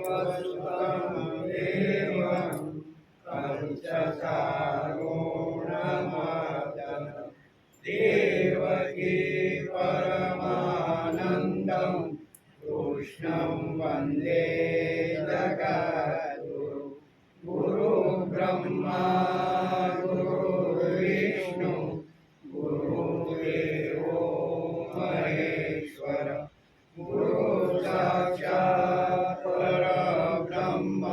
वसुतं देवं पंचसारोणमर्दनं देवकी परमानन्दं कृष्णं वन्दे जगद्गुरुं गुरुब्रह्मा गुरुर्विष्णु गुरुदेवो महेश्वर गुरु साक्षात् परब्रह्म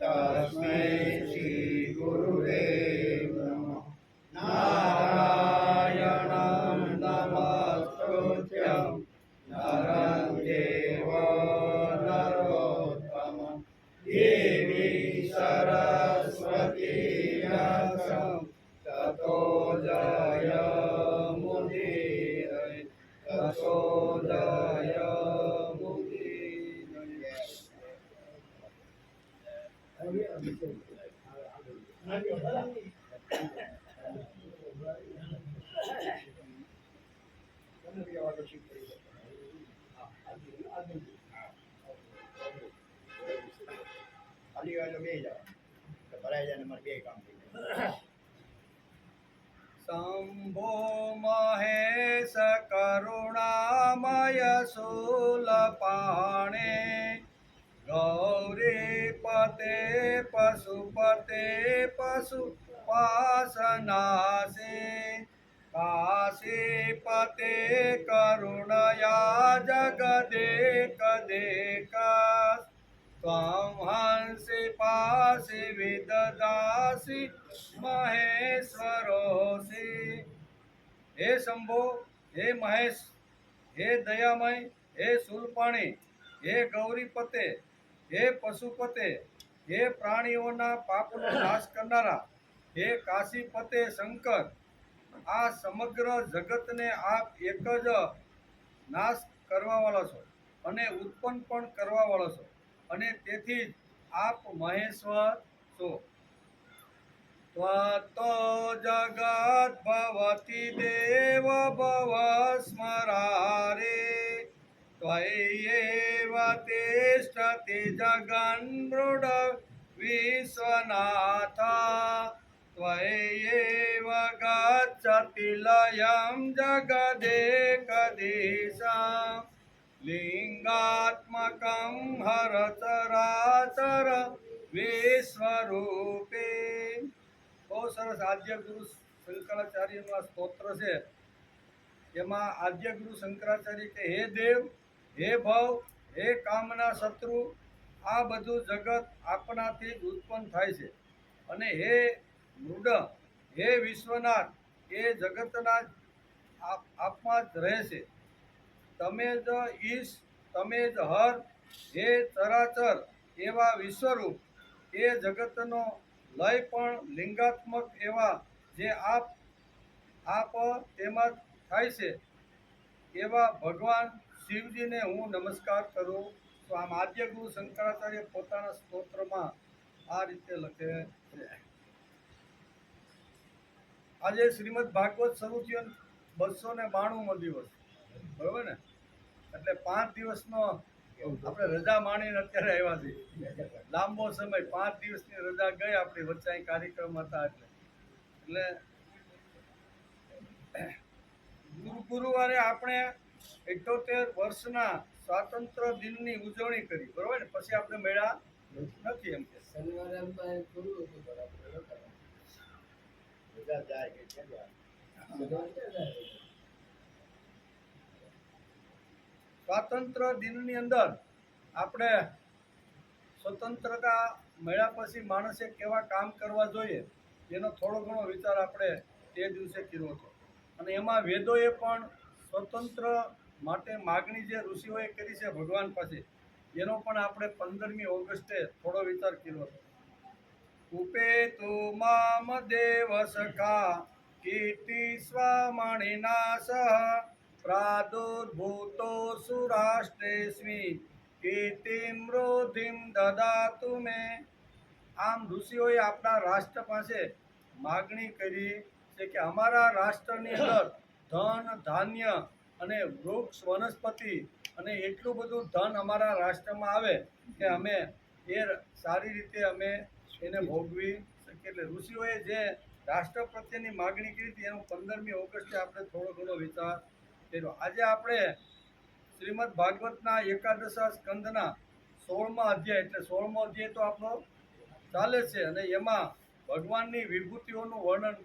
तस्मै श्री गुरुवे नमः। नारायणं नमस्कृत्य नरं चैव नरोत्तमं देवी सरस्वती व्यासं ततो जयमुदीरये ततो शंभो महेश करुणामय शूलपाणे गौरीपते पशुपते पशुपाशनासे काशीपते करुणया जगदेकदेका त्वं हंसि पासि विददासि महेश्वरोसि। हे शंभो, हे महेश, हे दयामय, हे शूलपाणी, हे गौरीपते, हे पशुपते, हे प्राणीओना पापनो नाश करनारा, हे काशीपते शंकर, आ समग्र जगतने आप एक ज नाश करवावाळा छो अने उत्पन्न पण करवावाळा छो અને તેથી આપ મહેશ્વર છો। ત્વતો જગત ભવતિ દેવ ભવ સ્મરારે ત્વયૈવ તિષ્ઠતિ જગન્મૃડ વિશ્વનાથ ત્વયૈવ ગચ્છતિ લયં જગદેકદીશા लिंगात्मकं हर चराचर विश्वरूपे। बहुत सरस आद्य गुरु शंकराचार्य स्तोत्र है। एमा आद्य गुरु शंकराचार्य के हे देव, हे भव, हे कामना शत्रु, आ बधु जगत आपनाथी ज उत्पन्न थाय छे अने हे मृड, हे विश्वनाथ, ए जगतना आपमां ज रहे छे। तमे ज ईश, तमे ज हर, हे चराचर एवा विश्वरूप, ए जगतनो लय पण लिंगात्मक एवा जे आप तेमां थाय छे एवा भगवान शिवजी ने हूँ नमस्कार करूँ। तो आम आद्य गुरु शंकराचार्य पोताना स्तोत्रमां आ रीते लखे छे। आज श्रीमद भागवत शरू थयो 292मो दिवस, बराबर ने? એટલે 5 દિવસનો આપણે રજા માણીને અત્યારે આવ્યા છીએ। લાંબો સમય 5 દિવસની રજા ગઈ આપણી વચ્ચે કાર્યક્રમ હતા એટલે ગુરુવારે આપણે 78 વર્ષના સ્વાતંત્ર્ય દિનની ઉજવણી કરી, બરાબર ને? પછી આપણે મેળા નથી એમ કે શનિવારે રજા જાય કે સ્વાતંત્ર્ય દિનની અંદર આપણે સ્વતંત્રતા મળ્યા પછી માણસે કેવા કામ કરવા જોઈએ એનો થોડો ઘણો વિચાર આપણે તે દિવસે કર્યો હતો અને એમાં વેદોએ પણ સ્વતંત્ર માટે માગણી જે ઋષિઓએ કરી છે ભગવાન પાસે એનો પણ આપણે 15મી ઓગસ્ટે થોડો વિચાર કર્યો હતો। ઉપેતુ મામ દેવ સખા કીર્તિ સ્વમણિના સહ प्रादुर्भूतो सुराष्ट्रेस्मि कीर्तिं वृद्धिं ददातु मे। आम ऋषिओए आपणा राष्ट्र पासे मागणी करी छे के अमारा राष्ट्रनी अंदर धन धान्य अने वृक्ष वनस्पति અને એટલું બધું ધન અમારા રાષ્ટ્રમાં આવે કે અમે એ સારી રીતે અમે એને ભોગવી શકીએ. એટલે ઋષિઓએ જે રાષ્ટ્ર પ્રત્યેની માગણી કરી હતી એનું 15મી ઓગસ્ટે આપણે થોડો ઘણો વિચાર કર્યો. આજે આપણે શ્રીમદ ભાગવતના એકાદશા સ્કંદના 16મા અધ્યાય, એટલે 16મો અધ્યાય તો આપણો ચાલે છે, અને એમાં ભગવાનની વિભૂતિઓનું વર્ણન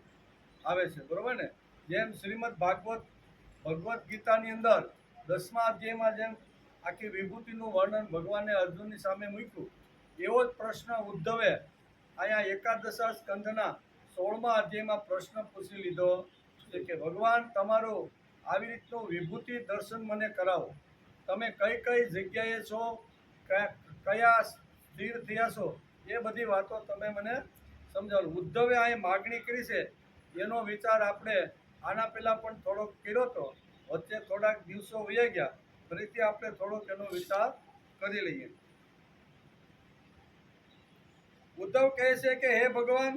આવે છે, બરોબર ને? જેમ શ્રીમદ ભગવદ્ ગીતાની અંદર 10મા અધ્યાયમાં જેમ આખી વિભૂતિનું વર્ણન ભગવાને અર્જુનની સામે મૂક્યું, એવો જ પ્રશ્ન ઉદ્ધવે અહીંયા એકાદશા સ્કંદના 16મા અધ્યાયમાં પ્રશ્ન પૂછી લીધો છે કે ભગવાન, તમારું આવી રીતનું વિભૂતિ દર્શન મને કરાવો. તમે કઈ કઈ જગ્યાએ છો, કયા સ્થિર થયા છો, એ બધી વાતો તમે મને સમજાવો. ઉદ્ધવે અહીં માગણી કરી છે એનો વિચાર આપણે આના પહેલાં પણ થોડોક કર્યો હતો, વચ્ચે થોડાક દિવસો વહી ગયા, ફરીથી આપણે થોડોક એનો વિચાર કરી લઈએ. ઉદ્ધવ કહે છે કે હે ભગવાન,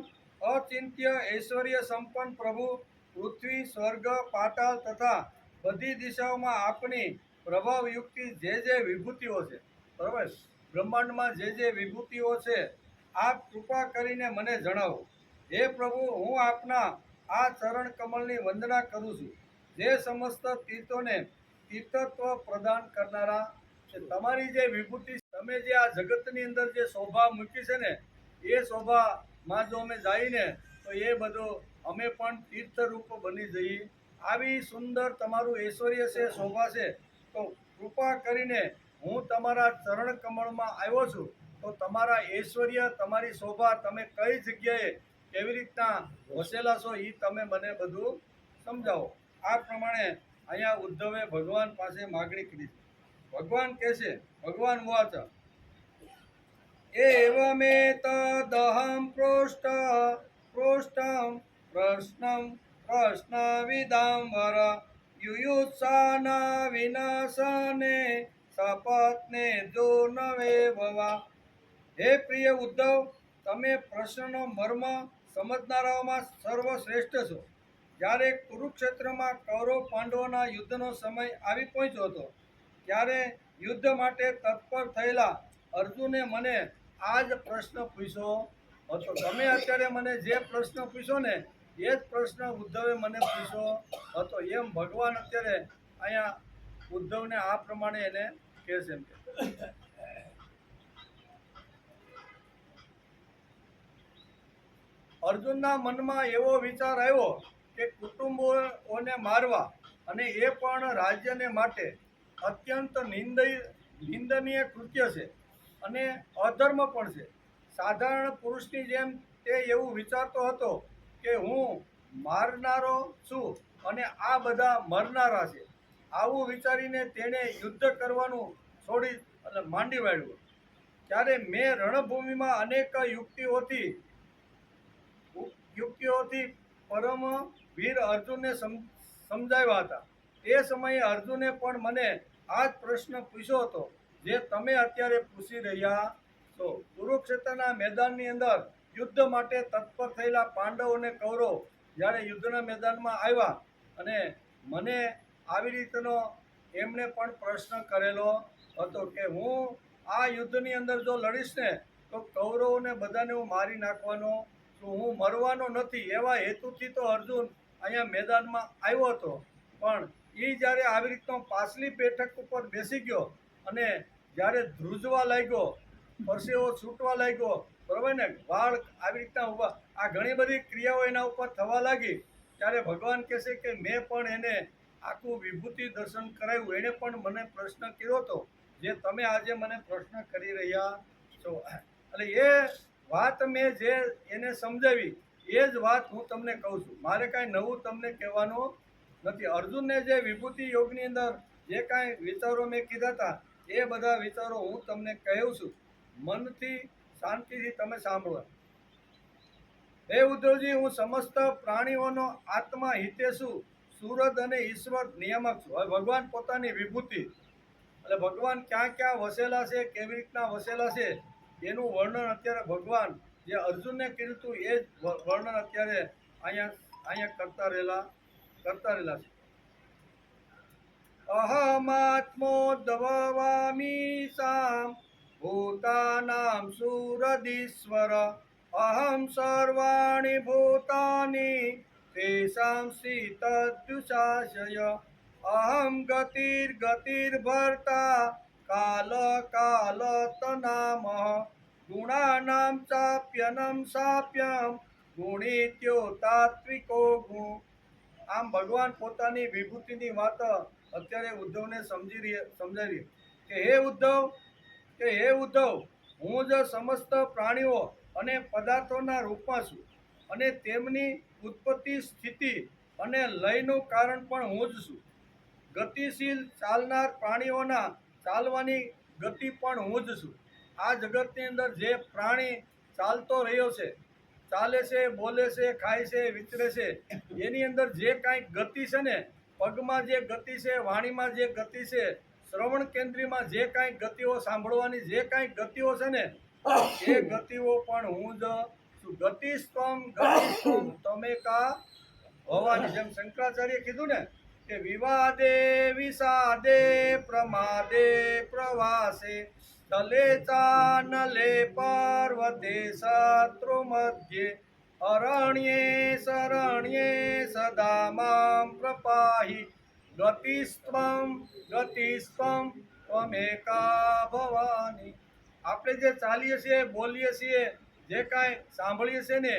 અચિંત્ય ઐશ્વર્ય સંપન્ન પ્રભુ, પૃથ્વી, સ્વર્ગ, પાતાળ તથા બધી દિશાઓમાં આપની પ્રભાવયુક્તિ જે વિભૂતિઓ છે, બરાબર, બ્રહ્માંડમાં જે વિભૂતિઓ છે, આપ કૃપા કરીને મને જણાવો. હે પ્રભુ, હું આપના આ ચરણ કમળની વંદના કરું છું, જે સમસ્ત તીર્થોને તીર્થત્વ પ્રદાન કરનારા છે. તમારી જે વિભૂતિ, તમે જે આ જગતની અંદર જે શોભા મૂકી છે ને, એ શોભામાં જો અમે જઈને તો એ બધું અમે પણ તીર્થરૂપ બની જઈએ. આવી સુંદર તમારું ઐશ્વર્ય છે, શોભા છે, તો કૃપા કરીને હું તમારા ચરણ કમળમાં આવ્યો છું, તો તમારા ઐશ્વર્ય, તમારી શોભા, તમે કઈ જગ્યાએ કેવી રીતના વસેલા છો એ તમે મને બધું સમજાવો. આ પ્રમાણે અહીંયા ઉદ્ધવે ભગવાન પાસે માગણી કરી. ભગવાન કહે છે, ભગવાન વાચ એવમેતદહં પૃષ્ટં પ્રશ્નવિદાંબર યુયુત્સાના વિનાશને સપત્ને દુર્નવે ભવા. હે પ્રિય ઉદ્ધવ, તમે પ્રશ્નનો મર્મ સમજનારાઓમાં સર્વશ્રેષ્ઠ છો. જ્યારે કુરુક્ષેત્રમાં કૌરવ પાંડવોના યુદ્ધનો સમય આવી પહોંચ્યો હતો, ત્યારે યુદ્ધ માટે તત્પર થયેલા અર્જુને મને આ જ પ્રશ્ન પૂછ્યો હતો. તમે અત્યારે મને જે પ્રશ્ન પૂછ્યો ને, એ જ પ્રશ્ન ઉદ્ધવે મને પૂછ્યો હતો. એમ ભગવાન અત્યારે અહીંયા ઉદ્ધવને આ પ્રમાણે એને કહે છે. અર્જુનના મનમાં એવો વિચાર આવ્યો કે કુટુંબોને મારવા, અને એ પણ રાજ્યને માટે અત્યંત નિંદનીય કૃત્ય છે અને અધર્મ પણ છે. સાધારણ પુરુષની જેમ તે એવું વિચારતો હતો કે હું મારનારો છું અને આ બધા મરનારા છે. આવું વિચારીને તેણે યુદ્ધ કરવાનું છોડી અને માંડી વાળ્યું. ત્યારે મેં રણભૂમિમાં અનેક યુક્તિઓથી પરમ વીર અર્જુનને સમજાવ્યા હતા. એ સમયે અર્જુને પણ મને આ જ પ્રશ્ન પૂછ્યો હતો જે તમે અત્યારે પૂછી રહ્યા છો. કુરુક્ષેત્રના મેદાનની અંદર યુદ્ધ માટે તત્પર થયેલા પાંડવ અને કૌરવ જ્યારે યુદ્ધના મેદાનમાં આવ્યા, અને મને આવી રીતનો એમણે પણ પ્રશ્ન કરેલો હતો કે હું આ યુદ્ધની અંદર જો લડીશ ને તો કૌરવોને બધાને હું મારી નાખવાનો છું, હું મરવાનો નથી. એવા હેતુથી તો અર્જુન અહીંયા મેદાનમાં આવ્યો હતો. પણ એ જ્યારે આવી રીતનો પાછલી બેઠક ઉપર બેસી ગયો અને જ્યારે ધ્રુજવા લાગ્યો, પરસેવો છૂટવા લાગ્યો, બરાબર ને, વાળ આવી રીતના ઊભા, આ ઘણી બધી ક્રિયાઓ એના ઉપર થવા લાગી, ત્યારે ભગવાન કહે છે કે મેં પણ એને આખું વિભૂતિ દર્શન કરાવ્યું. એણે પણ મને પ્રશ્ન કર્યો હતો જે તમે આજે મને પ્રશ્ન કરી રહ્યા છો. એટલે એ વાત મેં જે એને સમજાવી એ જ વાત હું તમને કહું છું. મારે કાંઈ નવું તમને કહેવાનું નથી. અર્જુનને જે વિભૂતિ યોગની અંદર જે કાંઈ વિચારો મેં કીધા હતા એ બધા વિચારો હું તમને કહું છું. મનથી, શાંતિથી તમે સાંભળો. હે ઉદ્ધવજી, હું સમસ્ત પ્રાણીઓનો આત્મા હિતેશુ, સુરદ અને ઈશ્વર નિયામક છું. હવે ભગવાન પોતાની વિભૂતિ, એટલે ભગવાન ક્યાં ક્યાં વસેલા છે, કેવી રીતના વસેલા છે, એનું વર્ણન અત્યારે ભગવાન જે અર્જુનને કર્યું હતું એ જ વર્ણન અત્યારે અહીંયા કરતા રહેલા છે. અહમ अहमात्मोद्भवामि सां भूतानां सुरधीश्वर अहं सर्वाणि भूतानि तेषां स्थितदुशाशय अहं गतिर्भर्ता कालकालतनामः गुणानां चाप्यनं साप्यं गुणित्योतात्विको गुण। આમ ભગવાન પોતાની વિભૂતિની વાત અત્યારે ઉદ્ધવને સમજાવી કે હે ઉદ્ધવ હું જ સમસ્ત પ્રાણીઓ અને પદાર્થોના રૂપમાં છું અને તેમની ઉત્પત્તિ સ્થિતિ અને લયનું કારણ પણ હું જ છું. ગતિશીલ ચાલનાર પ્રાણીઓના ચાલવાની ગતિ પણ હું જ છું. આ જગતની અંદર જે પ્રાણી ચાલતો રહ્યો છે, ચાલે છે, બોલે છે, ખાય છે, વિચરે છે, એની અંદર જે કાંઈ ગતિ છે ને, પગમાં જે ગતિ છે, વાણીમાં જે ગતિ છે, શ્રવણ કેન્દ્રીમાં જે કાંઈ ગતિઓ સાંભળવાની જે કાંઈ ગતિઓ છે ને, એ ગતિઓ પણ હું જ છું. ગતિસ્ત્વમ તમે કા ભવાની. જેમ શંકરાચાર્ય કીધું ને કે વિવાદે વિષાદે પ્રમાદે પ્રવાસે તલે ચાનલે પર્વતે શત્રુ મધ્યે અરણ્યે શરણ્યે સદા મામ પ્રપાહી ગતિસ્ત્વમ ત્વમેકા ભવાની. આપણે જે ચાલીએ છીએ, બોલીએ છીએ, જે કાંઈ સાંભળીએ છીએ ને,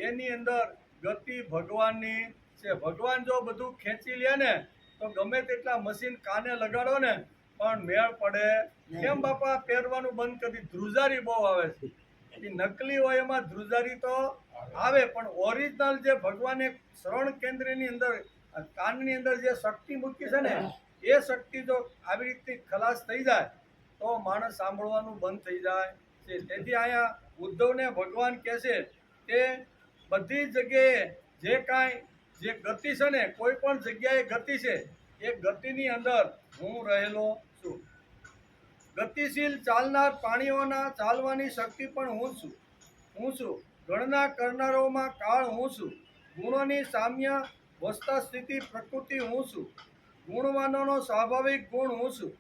એની અંદર ગતિ ભગવાનની છે. ભગવાન જો બધું ખેંચી લે ને તો ગમે તેટલા મશીન કાને લગાડો ને પણ મેળ પડે. કેમ બાપા પહેરવાનું બંધ કરી? ધ્રુજારી બહુ આવે છે. એ નકલી હોય એમાં ધ્રુજારી તો આવે, પણ ઓરિજિનલ જે ભગવાને શ્રવણ કેન્દ્રની અંદર કાનની અંદર જે શક્તિ મૂકી છે ને, એ શક્તિ જો આવી રીતે ખલાસ થઈ જાય તો માણસ સાંભળવાનું બંધ થઈ જાય છે. તેથી અહીંયા ઉદ્ધવને ભગવાન કહે છે કે બધી જગ્યાએ જે કાંઈ જે ગતિ છે ને, કોઈ પણ જગ્યાએ ગતિ છે, એ ગતિની અંદર હું રહેલો છું. ગતિશીલ ચાલનાર પ્રાણીઓના ચાલવાની શક્તિ પણ હું છું. ગણના કરનારોમાં કાળ હું છું. ગુણોની સામ્ય વસ્તા સ્થિતિ પ્રકૃતિ હું છું. ગુણવાનોનો સ્વાભાવિક ગુણ હું છું.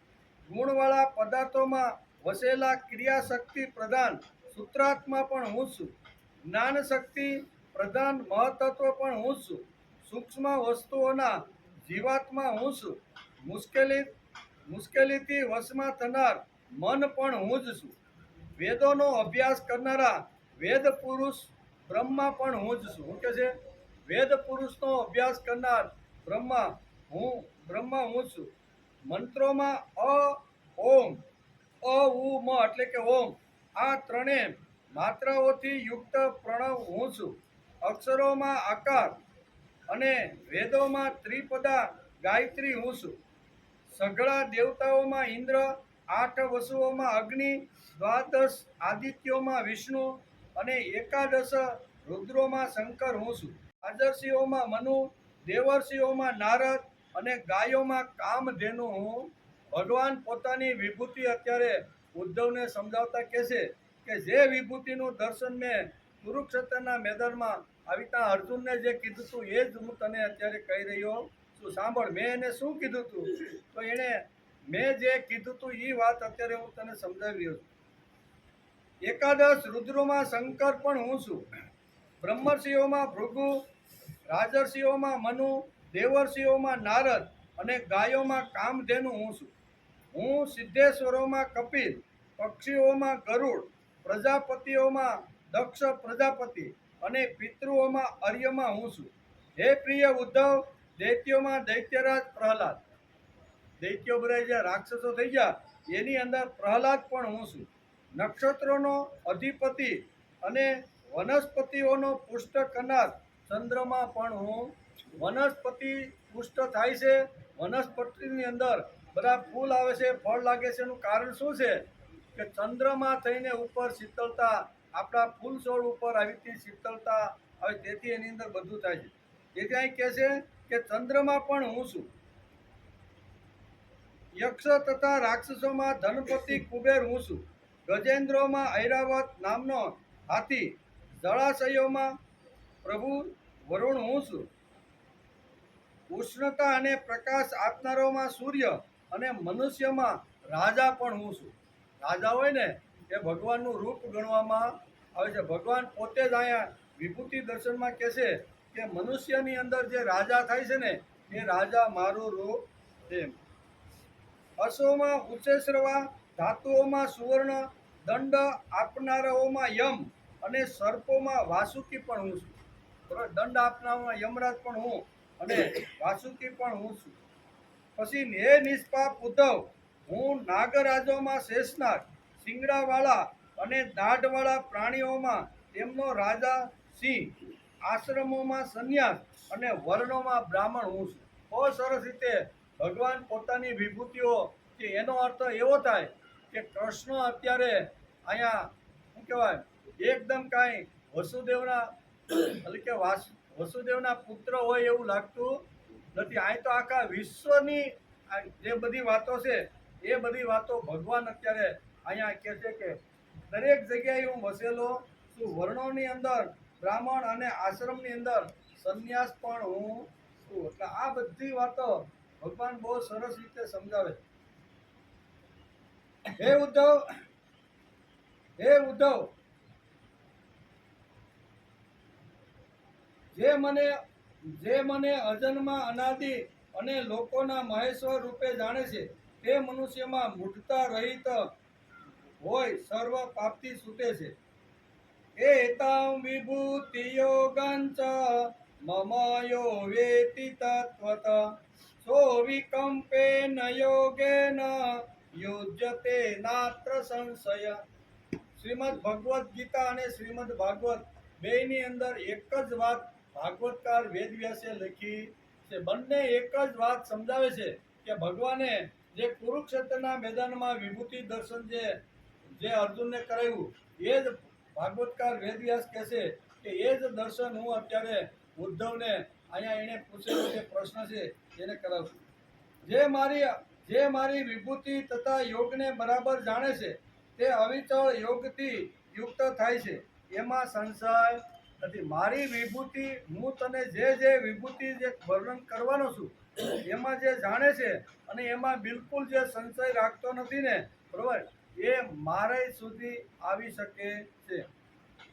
ગુણવાળા પદાર્થોમાં વસેલા ક્રિયાશક્તિ પ્રધાન સૂત્રાત્મા પણ હું છું. જ્ઞાન શક્તિ પ્રધાન મહતત્વ પણ હું છું. સૂક્ષ્મ વસ્તુઓના જીવાત્મા હું છું. મુશ્કેલીથી વશમાં થનાર મન પણ હું જ છું. વેદોનો અભ્યાસ કરનારા વેદ પુરુષ બ્રહ્મા પણ હું જ છું. શું કે છે? વેદ પુરુષનો અભ્યાસ કરનાર બ્રહ્મા હું છું. મંત્રોમાં ઓમ ઉ મ એટલે કે ઓમ, આ ત્રણેય માત્રાઓથી યુક્ત પ્રણવ હું છું. અક્ષરોમાં આકાર અને વેદોમાં ત્રિપદા ગાયત્રી હું છું. સઘળા દેવતાઓમાં ઇન્દ્ર, 8 વસુઓમાં અગ્નિ, 12 આદિત્યોમાં વિષ્ણુ અને 11 રુદ્રોમાં શંકર હું છું. રાજર્ષિઓમાં મનુ, દેવર્ષિઓમાં નારદ અને ગાયોમાં કામધેનુ હું. ભગવાન પોતાની વિભૂતિ અત્યારે ઉદ્ધવને સમજાવતા કહે છે કે જે વિભૂતિનું દર્શન મેં કુરુક્ષેત્રના મેદાનમાં આવી રીતના અર્જુનને જે કીધું હતું એ જ હું તને અત્યારે કહી રહ્યો છું. સાંભળ, મેં એને શું કીધું હતું? તો એણે મેં જે કીધું હતું એ વાત અત્યારે હું તને સમજાવી રહ્યો છું. 11 રુદ્રોમાં શંકર પણ હું છું. બ્રહ્મર્ષિઓમાં ભૃગુ, રાજર્ષિઓમાં મનુ, દેવર્ષિઓમાં નારદ અને ગાયોમાં કામધેનુ હું છું. હું સિદ્ધેશ્વરોમાં કપિલ, પક્ષીઓમાં ગરુડ, પ્રજાપતિઓમાં દક્ષ પ્રજાપતિ અને પિતૃઓમાં અર્યમાં હું છું. હે પ્રિય ઉદ્ધવ, દૈત્યોમાં દૈત્યરાજ પ્રહલાદ, દૈત્યો બધા જે રાક્ષસો થઈ ગયા એની અંદર પ્રહલાદ પણ હું છું. નક્ષત્રોનો અધિપતિ અને વનસ્પતિઓનો પુષ્ટ કરનાર ચંદ્રમાં પણ હું. વનસ્પતિ પુષ્ટ થાય છે, વનસ્પતિની અંદર બધા ફૂલ આવે છે, ફળ લાગે છે. એનું કારણ શું છે? કે ચંદ્રમાં થઈને ઉપર શીતળતા, આપણા ફૂલ છોડ ઉપર આવી રીતે શીતળતા આવે, તેથી એની અંદર બધું થાય છે. તેથી અહીં કહે છે કે ચંદ્રમાં પણ હું છું. યક્ષ તથા રાક્ષસોમાં ધનપતિ કુબેર હું છું. ગજેન્દ્રોમાં ઐરાવત નામનો હાથી, જળાશયોમાં પ્રભુ વરુણ હું છું. ઉષ્ણતા અને પ્રકાશ આપનારોમાં સૂર્ય, અને મનુષ્યમાં રાજા પણ હું છું. રાજા હોય ને એ ભગવાનનું રૂપ ગણવામાં આવે છે. ભગવાન પોતે જ અહીંયા વિભૂતિ દર્શનમાં કહે છે કે મનુષ્યની અંદર જે રાજા થાય છે ને એ રાજા મારું રૂપ છે. અશ્વમાં ઉચ્ચેશ્રવા, ધાતુઓમાં સુવર્ણ, દંડ આપનારાઓમાં યમ અને સર્પોમાં વાસુકી પણ હું છું. બરાબર, દંડ આપનારામાં યમરાજ પણ હું અને વાસુકી પણ હું છું. પછી હે નિષ્પાપ ઉદ્ધવ, હું નાગરાજોમાં શેષનાગ, શિંગડાવાળા અને દાઢવાળા પ્રાણીઓમાં તેમનો રાજા સિંહ, આશ્રમોમાં સંન્યાસ અને વર્ણોમાં બ્રાહ્મણ હું છું. બહુ સરસ રીતે ભગવાન પોતાની વિભૂતિઓ, કે એનો અર્થ એવો થાય કે કૃષ્ણ અત્યારે અહીંયા શું કહેવાય એકદમ કાંઈ વસુદેવના એટલે કે વસુદેવના પુત્ર હોય એવું લાગતું નથી. અહીં તો આખા વિશ્વની જે બધી વાતો છે એ બધી વાતો ભગવાન અત્યારે અહીંયા કહે છે કે દરેક જગ્યાએ હું વસેલો છું. વર્ણોની અંદર બ્રાહ્મણ અને આશ્રમની અંદર સંન્યાસ પણ હું છું. એટલે આ બધી વાતો ભગવાન બહુ સરસ રીતે સમજાવે છે. હે ઉદ્ધવ, જે મને અજન્મા અનાદિ અને લોકોના મહેશ્વર રૂપે જાણે છે તે મનુષ્યમાં મૂઢતા રહિત હોય સર્વ પાપથી છૂટે છે. એતાં વિભૂતિયોગંચ મમ યો વેતિ તત્વત સો વિકંપેન યોગેન યુજ્યતે નાત્ર સંશય. શ્રીમદ ભગવદ્ ગીતા અને શ્રીમદ ભાગવત બેયની અંદર એક જ વાત ભાગવતકાર વેદવ્યાસે લખી છે. બંને એક જ વાત સમજાવે છે કે ભગવાને જે કુરુક્ષેત્રના મેદાનમાં વિભૂતિ દર્શન જે અર્જુનને કરાવ્યું એ જ ભાગવતકાર વેદવ્યાસ કહે છે કે એ જ દર્શન હું અત્યારે ઉદ્ધવને અહીંયા એને પૂછેલો જે પ્રશ્ન છે એને કરાવું. જે મારી વિભૂતિ તથા યોગને બરાબર જાણે છે તે અવિચળ યોગથી યુક્ત થાય છે, એમાં સંશય નથી. મારી વિભૂતિ હું તને જે વિભૂતિ જે વર્ણન કરવાનો છું એમાં જે જાણે છે અને એમાં બિલકુલ જે સંશય રાખતો નથી ને, બરોબર, એ મારે સુધી આવી શકે છે.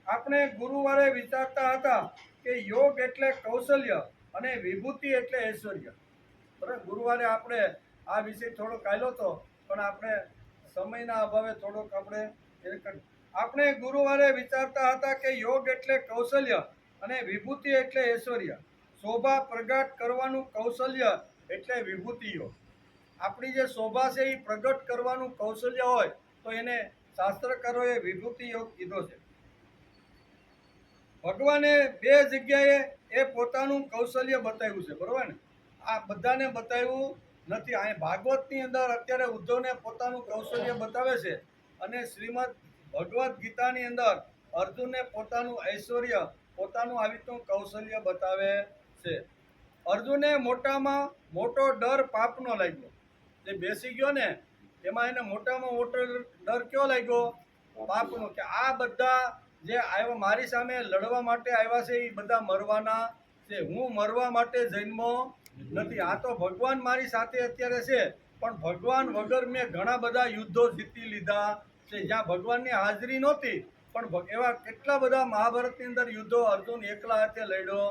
આપણે ગુરુવારે વિચારતા હતા કે યોગ એટલે કૌશલ્ય અને વિભૂતિ એટલે ઐશ્વર્ય. બરાબર, ગુરુવારે આપણે આ વિષય થોડો કાઢ્યો હતો પણ આપણે સમયના અભાવે થોડોક આપણે ગુરુવારે વિચારતા હતા કે યોગ એટલે કૌશલ્ય અને વિભૂતિ એટલે ઐશ્વર્ય. શોભા પ્રગટ કરવાનું કૌશલ્ય એટલે વિભૂતિ યોગ. આપણી જે શોભા છે એ પ્રગટ કરવાનું કૌશલ્ય હોય તો એને શાસ્ત્રકારોએ વિભૂતિ યોગ કીધો છે. ભગવાને બે જગ્યાએ એ પોતાનું કૌશલ્ય બતાવ્યું છે, બરોબર ને. આ બધાને બતાવ્યું નથી. અહીં ભાગવતની અંદર અત્યારે ઉદ્ધવને પોતાનું કૌશલ્ય બતાવે છે અને શ્રીમદ ભગવદ્ ગીતાની અંદર અર્જુનને પોતાનું ઐશ્વર્ય, પોતાનું આવી રીતનું કૌશલ્ય બતાવે છે. અર્જુને મોટામાં મોટો ડર પાપનો લાગ્યો. જે બેસી ગયો ને એમાં એને મોટામાં મોટો ડર કયો લાગ્યો? પાપનો. કે આ બધા જે આવ્યા મારી સામે લડવા માટે આવ્યા છે એ બધા મરવાના છે. હું મરવા માટે જન્મો નથી. આ તો ભગવાન મારી સાથે અત્યારે છે પણ ભગવાન વગર મેં ઘણા બધા યુદ્ધો જીતી લીધા છે જ્યાં ભગવાનની હાજરી નહોતી. પણ એવા કેટલા બધા મહાભારતની અંદર યુદ્ધો અર્જુન એકલા હાથે લડ્યો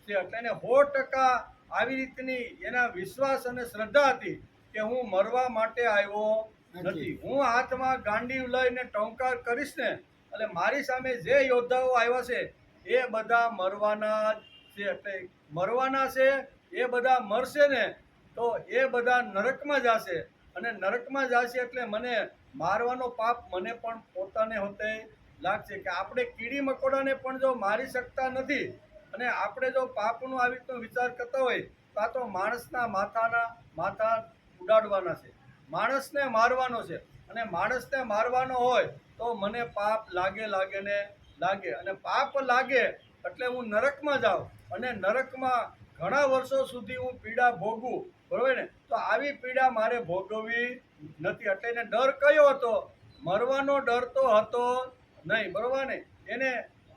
છે. એટલે એને 100% આવી રીતની એના વિશ્વાસ અને શ્રદ્ધા હતી કે હું મરવા માટે આવ્યો નથી. હું હાથમાં ગાંડી લઈને ટંકાર કરીશ ને એટલે મારી સામે જે યોદ્ધાઓ આવ્યા છે એ બધા મરવાના છે. એટલે મરવાના છે એ બધા મરશે ને તો એ બધા નરકમાં જશે અને નરકમાં જશે એટલે મને મારવાનો પાપ મને પણ પોતાને હોતે લાગશે. કે આપણે કીડી મકોડાને પણ જો મારી શકતા નથી અને આપણે જો પાપનું આવી રીતનો વિચાર કરતા હોય તો આ તો માણસના માથા ઉડાડવાના છે, માણસને મારવાનો છે. અને માણસને મારવાનો હોય તો મને પાપ લાગે અને પાપ લાગે એટલે હું નરકમાં જાઉં અને નરકમાં ઘણા વર્ષો સુધી હું પીડા ભોગવું, બરોબર ને. તો આવી પીડા મારે ભોગવવી નથી. એટલે એને ડર કયો હતો? મરવાનો ડર તો હતો નહીં, બરોબર ને.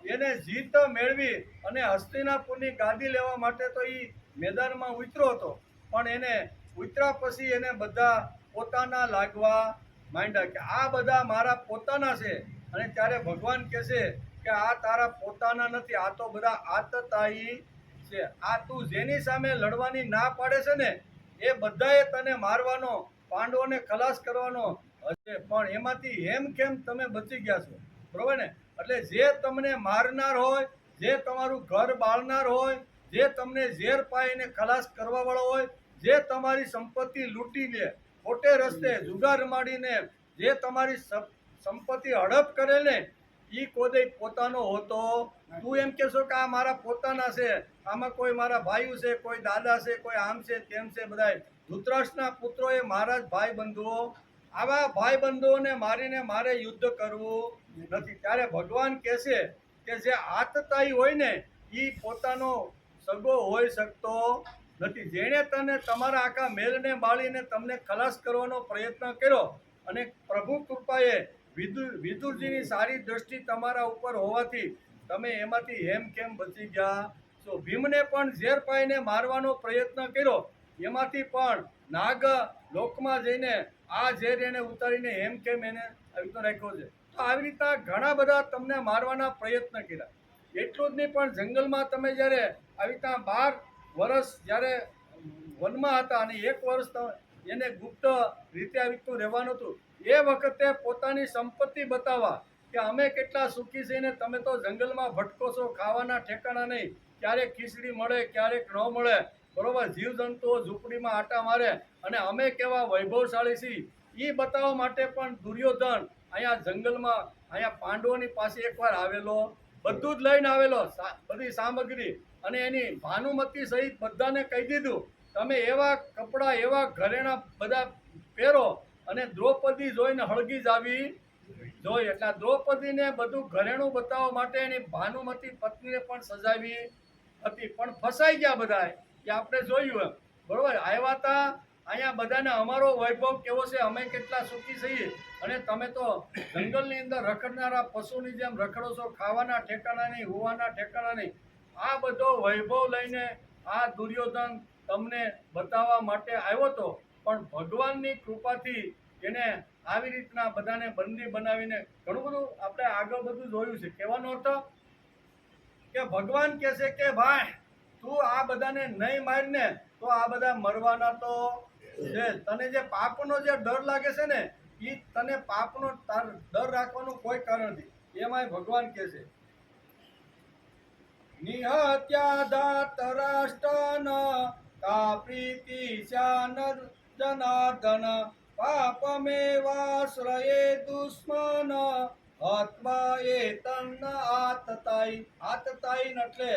એને જીત મેળવી અને હસ્તિનાપુરની ગાદી લેવા માટે તો એ મેદાનમાં ઉતર્યો હતો પણ એને ઉતરા પછી એને બધા પોતાના લાગવા માંડ્યા કે આ બધા મારા પોતાના છે. અને ત્યારે ભગવાન કહે છે કે આ તારા પોતાના નથી, આ તો બધા આતતાયી છે. આ તું જેની સામે લડવાની ના પાડે છે ને એ બધાએ તને મારવાનો, પાંડવોને ખલાસ કરવાનો હશે, પણ એમાંથી હેમ કેમ તમે બચી ગયા છો, બરોબર ને? એટલે જે તમને મારનાર હોય, જે તમારું ઘર બાળનાર હોય, જે તમને ઝેર પાઈને ખલાસ કરવા વાળો હોય, જે તમારી સંપત્તિ લૂંટી લે, ખોટે રસ્તે જુગાર રમાડીને જે તમારી સંપત્તિ હડપ કરે ને, એ કોઈ પોતાનો હોતો. તું એમ કહેશો કે આ મારા પોતાના છે, આમાં કોઈ મારા ભાઈઓ છે, કોઈ દાદા છે, કોઈ આમ છે તેમ છે, બધા ધૃતરાષ્ટ્રના પુત્રો એ મારા જ ભાઈ બંધુઓ. આવા ભાઈ બંધુઓને મારીને મારે યુદ્ધ કરવું નથી. ત્યારે ભગવાન કહે છે કે જે આતતાઈ હોય ને એ પોતાનો સગો હોઈ શકતો નથી. જેણે તને તમારા આખા મેલને બાળીને તમને ખલાસ કરવાનો પ્રયત્ન કર્યો, અને પ્રભુ કૃપાએ વિદુરજીની સારી દ્રષ્ટિ તમારા ઉપર હોવાથી તમે એમાંથી હેમ કેમ બચી ગયા છો? ભીમને પણ ઝેર પાઈને મારવાનો પ્રયત્ન કર્યો, એમાંથી પણ નાગ લોકમાં જઈને આ ઝેર એને ઉતારીને હેમ કેમ એને આવી રીતનો રાખ્યો છે. તો આવી રીતના ઘણા બધા તમને મારવાના પ્રયત્ન કર્યા. એટલું જ નહીં, પણ જંગલમાં તમે જ્યારે આવી રીતના 12 વર્ષ જ્યારે વનમાં હતા અને 1 વર્ષ એને ગુપ્ત રીતે આવી રીતનું રહેવાનું હતું, એ વખતે પોતાની સંપત્તિ બતાવવા કે અમે કેટલા સુખી છીએ ને તમે તો જંગલમાં ભટકો છો, ખાવાના ઠેકાણા નહીં, ક્યારેક ખીચડી મળે, ક્યારેક ન મળે, બરોબર, જીવજંતુઓ ઝૂંપડીમાં આટા મારે, અને અમે કેવા વૈભવશાળી છીએ એ બતાવવા માટે પણ દુર્યોધન અહીંયા જંગલમાં અહીંયા પાંડવોની પાસે એકવાર આવેલો, બધું જ લઈને આવેલો, બધી સામગ્રી, અને એની ભાનુમતી સહિત બધાને કહી દીધું તમે એવા કપડાં, એવા ઘરેણા બધા પહેરો, અને દ્રૌપદી જોઈને હળગી જ આવી જોઈએ. એટલે દ્રૌપદીને બધું ઘરેણું બતાવવા માટે એની ભાનુમતી પત્નીને પણ સજાવી હતી, પણ ફસાઈ ગયા બધા. કે આપણે જોયું એમ, બરોબર, આવ્યા હતા અહીંયા બધાને અમારો વૈભવ કેવો છે, અમે કેટલા સુખી છીએ, અને તમે તો જંગલની અંદર રખડનારા પશુની જેમ રખડો છો, ખાવાના ઠેકાણા નહીં, હોવાના ઠેકાણા નહીં. આ બધો વૈભવ લઈને આ દુર્યોધન તમને બતાવવા માટે આવ્યો હતો, પણ ભગવાનની કૃપાથી એને આવી રીતના બધાને બંદી બનાવીને ઘણું બધું આપણે આગળ બધું જોયું છે. કહેવાનો અર્થ કે ભગવાન કહે છે કે ભાઈ તું આ બધાને નહીં મારીને તો આ બધા મરવાના તો છે. તને જે પાપનો જે ડર લાગે છે ને એ તને પાપનો ડર રાખવાનું કોઈ કારણ નથી. એમાંય ભગવાન કહે છે નિહત્યાધાત રાષ્ટ્રન કા પ્રીતિ શ્યાન જનાર્દન પાપમેવાશ્રયે દુશ્મન આત્મા એ તન્ન આતતાઈ. આતતાઈ એટલે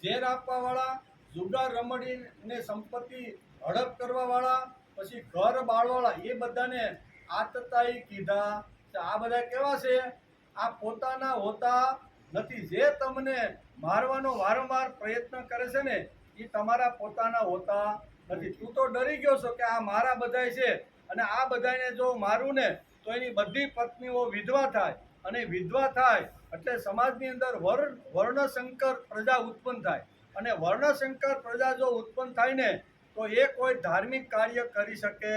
ઝેર આપવા વાળા, જુગાર રમડીને સંપત્તિ હડપ કરવા વાળા, પછી ઘર બાળવાળા, એ બધાને આતતાઈ કીધા. આ બધા કેવા છે? આ પોતાના હોતા નથી. જે તમને મારવાનો વારંવાર પ્રયત્ન કરે છે ને એ તમારા પોતાના હોતા નથી. તું તો ડરી ગયો છો કે આ મારા બધાય છે, અને આ બધાને જો મારું ને તો એની બધી પત્નીઓ વિધવા થાય, અને વિધવા થાય એટલે સમાજની અંદર વર્ણશંકર પ્રજા ઉત્પન્ન થાય, અને વર્ણશંકર પ્રજા જો ઉત્પન્ન થાય ને તો એ કોઈ ધાર્મિક કાર્ય કરી શકે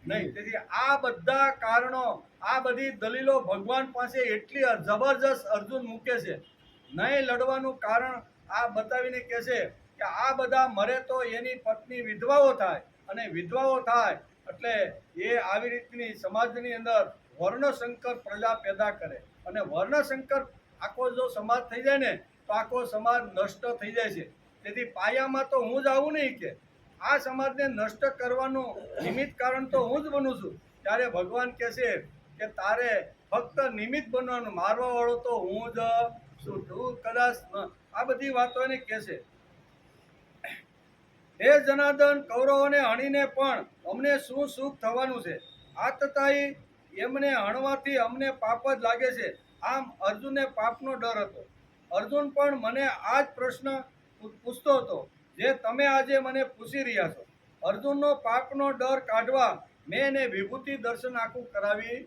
નહીં. તેથી આ બધા કારણો, આ બધી દલીલો ભગવાન પાસે એટલી જબરજસ્ત અર્જુન મૂકે છે. નહીં લડવાનું કારણ આ બતાવીને કહે છે કે આ બધા મરે તો એની પત્ની વિધવાઓ થાય, અને વિધવાઓ થાય એટલે એ આવી રીતની સમાજની અંદર વર્ણશંકર પ્રજા પેદા કરે, અને વર્ણશંકર આખો જો સમાજ થઈ જાય ને તો આખો સમાજ નષ્ટ થઈ જાય છે. તેથી પાયામાં તો હું જ આવું નહીં કે આ સમાજને નષ્ટ કરવાનું નિમિત્ત કારણ તો હું જ બનું છું. ત્યારે ભગવાન કહે છે કે તારે ફક્ત નિમિત્ત બનવાનું, મારવા વાળો તો હું જ છું. તું કદાચ આ બધી વાતો એને કહે છે. હે જનાર્દન, કૌરવોને હણીને પણ અમને શું સુખ થવાનું છે? આતતાઈ એમને હણવાથી અમને પાપ જ લાગે છે. આમ અર્જુનને પાપનો ડર હતો. અર્જુન પણ મને આ જ પ્રશ્ન પૂછતો હતો જે તમે આજે મને પૂછી રહ્યા છો. અર્જુનનો પાપનો ડર કાઢવા મેં એને વિભૂતિ દર્શન આખું કરાવી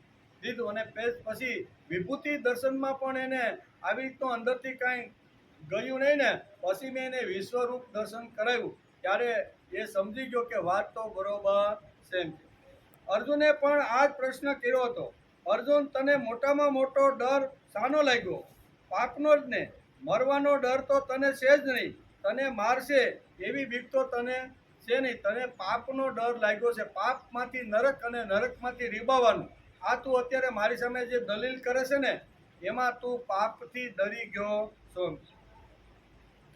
દીધું, અને પછી વિભૂતિ દર્શનમાં પણ એને આવી રીતનું અંદરથી કાંઈ ગયું નહીં ને પછી મેં એને વિશ્વરૂપ દર્શન કરાવ્યું. ત્યારે એ સમજી ગયો કે વાત તો બરોબર સેમ છે. અર્જુને પણ આ જ પ્રશ્ન કર્યો હતો. અર્જુન, તને મોટામાં મોટો ડર શાનો લાગ્યો? પાપનો જ ને. મરવાનો ડર તો તને છે જ નહીં. તને મારશે એવી બીક તો તને છે નહીં. તને પાપનો ડર લાગ્યો છે. પાપમાંથી નરક અને નરકમાંથી રીબાવાનું. આ તું અત્યારે મારી સામે જે દલીલ કરે છે ને, એમાં તું પાપથી ડરી ગયો છો.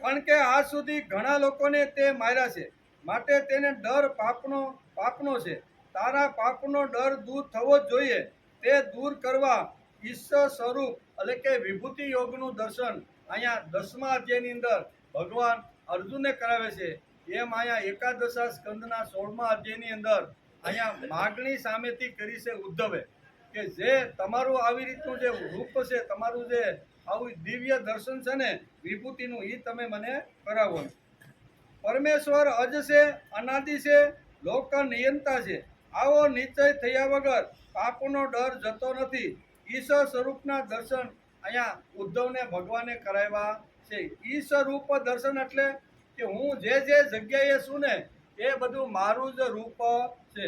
કારણ કે આજ સુધી ઘણા લોકોને તે માર્યા છે, માટે તેને ડર પાપનો છે. તારા પાપનો ડર દૂર થવો જ જોઈએ. તે દૂર કરવા ઈશ્વર સ્વરૂપ એટલે કે વિભૂતિ યોગનું દર્શન અહીંયા 10મા અધ્યાયની અંદર ભગવાન અર્જુનને કરાવે છે. એમ અહીંયા એકાદશા સ્કંદના 16મા અધ્યાયની અંદર અહીંયા માગણી સામેથી કરી છે ઉદ્ધવે, કે જે તમારું આવી રીતનું જે રૂપ છે, તમારું જે આવું દિવ્ય દર્શન છે ને વિભૂતિનું, એ તમે મને કરાવો. પરમેશ્વર અજ છે, અનાદિ છે, લોક નિયંતા છે. આવો નિશ્ચય થયા વગર પાપનો ડર જતો નથી. ઈશ્વર સ્વરૂપના દર્શન અહીંયા ઉદ્ધવને ભગવાને કરાવ્યા છે. ઈશ્વર રૂપ દર્શન એટલે કે હું જે જગ્યાએ છું ને એ બધું મારું જ રૂપ છે.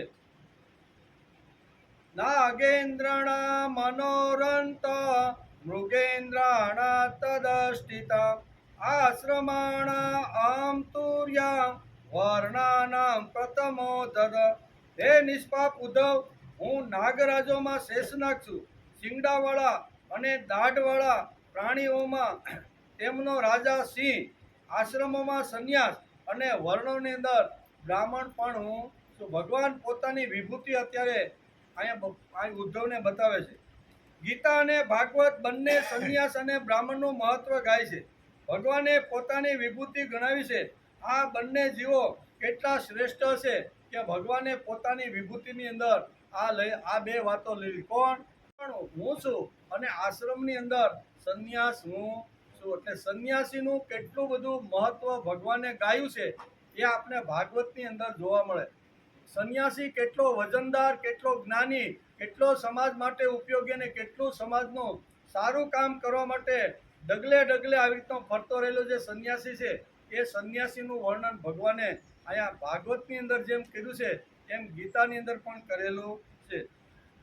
નાગેન્દ્રણા મનોરંત મૃગેન્દ્રાણા તદષ્ટિતા આશ્રમાણા આમ તુર્યા વર્ણાનામ પ્રથમો દદ. હે નિષ્પાપ ઉદ્ધવ, હું નાગરાજોમાં શેષનાગ છું. શિંગડાવાળા અને દાઢવાળા પ્રાણીઓમાં તેમનો રાજા સિંહ, આશ્રમોમાં સંન્યાસ અને વર્ણોની અંદર બ્રાહ્મણ પણ હું છું. ભગવાન પોતાની વિભૂતિ અત્યારે અહીંયા ઉદ્ધવને બતાવે છે. ગીતા અને ભાગવત બંને સંન્યાસ અને બ્રાહ્મણનું મહત્વ ગાય છે. ભગવાને પોતાની વિભૂતિ ગણાવી છે. આ બંને જીવો કેટલા શ્રેષ્ઠ છે કે ભગવાને પોતાની વિભૂતિની અંદર આ બે વાતો લીધી. કોણ? હું છું, અને આશ્રમની અંદર સંન્યાસ હું છું. એટલે સંન્યાસીનું કેટલું બધું મહત્વ ભગવાને ગાયું છે એ આપણે ભાગવતની અંદર જોવા મળે. સંન્યાસી કેટલો વજનદાર, કેટલો જ્ઞાની, કેટલો સમાજ માટે ઉપયોગી અને કેટલું સમાજનું સારું કામ કરવા માટે ડગલે ડગલે આવી રીતનો ફરતો રહેલો જે સંન્યાસી છે, એ સંન્યાસીનું વર્ણન ભગવાને અહીંયા ભાગવતની અંદર જેમ કર્યું છે એમ ગીતાની અંદર પણ કરેલું છે.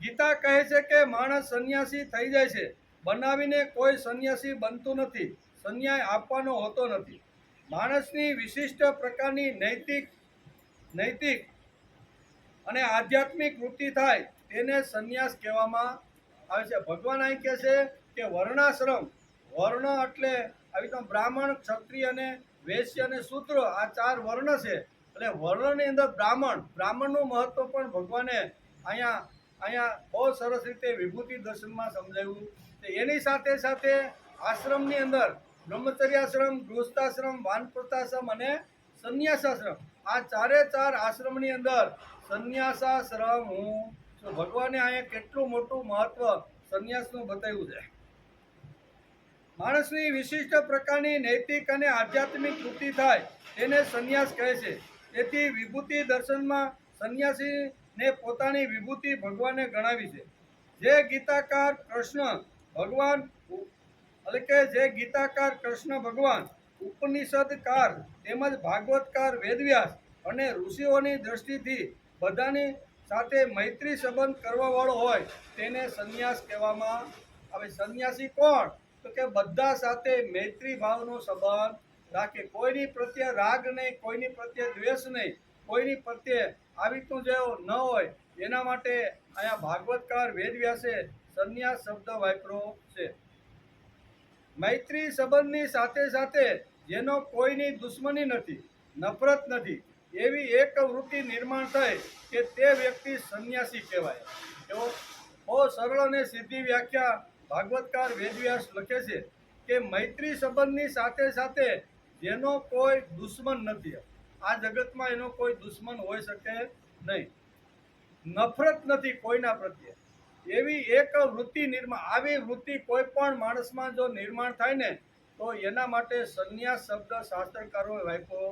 ગીતા કહે છે કે માણસ સંન્યાસી થઈ જાય છે, બનાવીને કોઈ સંન્યાસી બનતું નથી. સંન્યાય આપવાનો હોતો નથી. માણસની વિશિષ્ટ પ્રકારની નૈતિક અને આધ્યાત્મિક વૃત્તિ થાય તેને સંન્યાસ કહેવામાં આવે છે. ભગવાન અહીં કહે છે કે વર્ણાશ્રમ, વર્ણ એટલે આવી તો બ્રાહ્મણ, ક્ષત્રિય અને વૈશ્ય અને શૂદ્ર, આ 4 વર્ણ છે. એટલે વર્ણની અંદર બ્રાહ્મણનું મહત્વ પણ ભગવાને અહીંયા બહુ સરસ રીતે વિભૂતિ દર્શનમાં સમજાવ્યું છે. એની સાથે સાથે આશ્રમની અંદર બ્રહ્મચર્યાશ્રમ, ગૃહસ્થાશ્રમ, વાનપ્રસ્થાશ્રમ અને સંન્યાસાશ્રમ, આ 4 આશ્રમની અંદર સંન્યાસાશ્રમ હું છું. ભગવાને અહીંયા કેટલું મોટું મહત્વ સંન્યાસનું બતાવ્યું છે. માણસની વિશિષ્ટ પ્રકારની નૈતિક અને આધ્યાત્મિક વૃત્તિ થાય તેને સંન્યાસ કહે છે. તેથી વિભૂતિ દર્શનમાં સંન્યાસીને પોતાની વિભૂતિ ભગવાને ગણાવી છે. જે ગીતાકાર કૃષ્ણ ભગવાન ઉપનિષદકાર તેમજ ભાગવતકાર વેદવ્યાસ અને ઋષિઓની દ્રષ્ટિથી બધાની સાથે મૈત્રી સંબંધ કરવાવાળો હોય તેને સંન્યાસ કહેવામાં આવે. સંન્યાસી કોણ? તો કે બધા સાથે મૈત્રી ભાવનો સંબંધ રાખે. કોઈની પ્રત્યે રાગ નહીં, કોઈની પ્રત્યે દ્વેષ નહીં, કોઈની પ્રત્યે આવી રીતનું જે ન હોય, એના માટે અહીંયા ભાગવતકાર વેદવ્યાસે સંન્યાસ શબ્દ વાપર્યો છે. મૈત્રી સંબંધની સાથે સાથે જેનો કોઈની દુશ્મની નથી, નફરત નથી, એવી એક વૃત્તિ નિર્માણ થાય કે તે વ્યક્તિ સંન્યાસી કહેવાય. એવો બહુ સરળ અને સીધી વ્યાખ્યા ભાગવતકાર વેદવ્યાસ લખે છે કે મૈત્રી સંબંધની સાથે સાથે જેનો કોઈ દુશ્મન નથી. આ જગતમાં એનો કોઈ દુશ્મન હોઈ શકે નહીં. નફરત નથી કોઈના પ્રત્યે, એવી એક વૃત્તિ આવી વૃત્તિ કોઈ પણ માણસમાં જો નિર્માણ થાય ને તો એના માટે સંન્યાસ શબ્દ શાસ્ત્રકારોએ વાપર્યો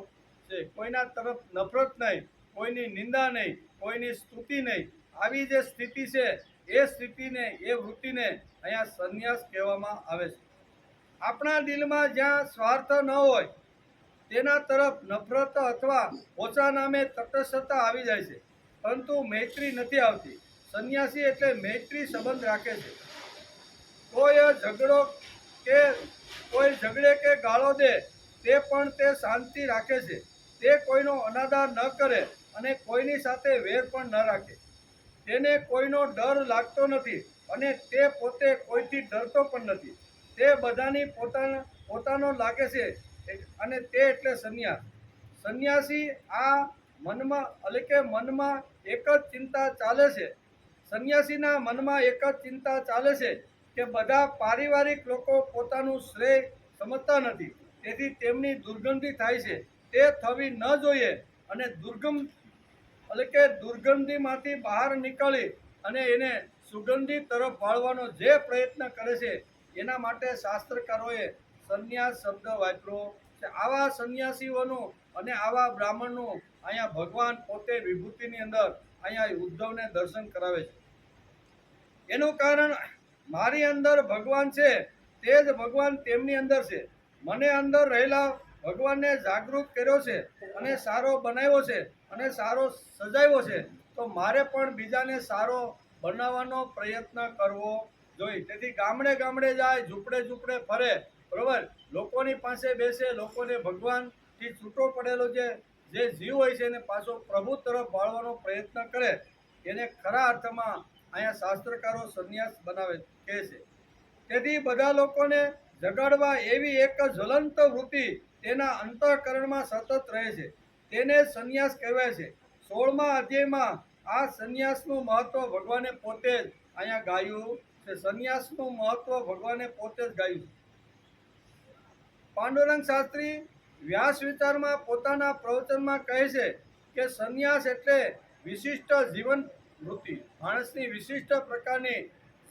છે. કોઈના તરફ નફરત નહીં, કોઈની નિંદા નહીં, કોઈની સ્તુતિ નહીં, આવી જે સ્થિતિ છે એ સ્થિતિને, એ વૃત્તિને અહીંયા સંન્યાસ કહેવામાં આવે છે. આપણા દિલમાં જ્યાં સ્વાર્થ ન હોય તેના તરફ નફરત અથવા ઓછા નામે તટસ્થતા આવી જાય છે, પરંતુ મૈત્રી નથી આવતી. સંન્યાસી એટલે મૈત્રી સંબંધ રાખે છે. કોઈ ઝઘડે કે ગાળો દે તે પણ તે શાંતિ રાખે છે. તે કોઈનો અનાદર ન કરે અને કોઈની સાથે વેર પણ ન રાખે. તેને કોઈનો ડર લાગતો નથી અને તે પોતે કોઈથી ડરતો પણ નથી. તે બધાની પોતાનો લાગે છે અને તે એટલે સંન્યાસ. સંન્યાસી આ મનમાં એક જ ચિંતા ચાલે છે. સંન્યાસીના મનમાં એક જ ચિંતા ચાલે છે કે બધા પારિવારિક લોકો પોતાનું શ્રેય સમજતા નથી, તેથી તેમની દુર્ગંધી થાય છે. તે થવી ન જોઈએ અને દુર્ગંધીમાંથી બહાર નીકળી અને એને સુગંધી તરફ વાળવાનો જે પ્રયત્ન કરે છે, એના માટે શાસ્ત્રકારોએ સંન્યાસ શબ્દ વાપર્યો છે. આવા સંન્યાસીઓનું અને આવા બ્રાહ્મણનું અહીંયા ભગવાન પોતે વિભૂતિની અંદર અહીંયા ઉદ્ધવને દર્શન કરાવે છે. એનું કારણ મારી અંદર ભગવાન છે, તે જ ભગવાન તેમની અંદર છે. મને અંદર રહેલા ભગવાનને જાગૃત કર્યો છે અને સારો બનાવ્યો છે અને સારો સજાવ્યો છે, તો મારે પણ બીજાને સારો બનાવવાનો પ્રયત્ન કરવો જોઈએ. તેથી ગામડે ગામડે જાય, ઝૂંપડે ફરે, બરોબર, લોકોની પાસે બેસે, લોકોને ભગવાનથી છૂટો પડેલો જે જીવ હોય છે એને પાછો પ્રભુ તરફ વાળવાનો પ્રયત્ન કરે, એને ખરા અર્થમાં અહીંયા શાસ્ત્રકારો સંન્યાસ બનાવે કહે છે. તેથી બધા લોકોને જગાડવા એવી એક જ્વલંત વૃત્તિ તેના અંતઃકરણમાં સતત રહે છે, તેને સંન્યાસ કહેવાય છે. 16મા અધ્યાયમાં આ સંન્યાસનું મહત્વ ભગવાને પોતે જ અહીંયા ગાયું છે. સંન્યાસનું મહત્વ ભગવાને પોતે જ ગાયું છે. પાંડુરંગ શાસ્ત્રી વ્યાસ વિચારમાં પોતાના પ્રવચનમાં કહે છે કે સંન્યાસ એટલે વિશિષ્ટ જીવન વૃત્તિ. માણસની વિશિષ્ટ પ્રકારની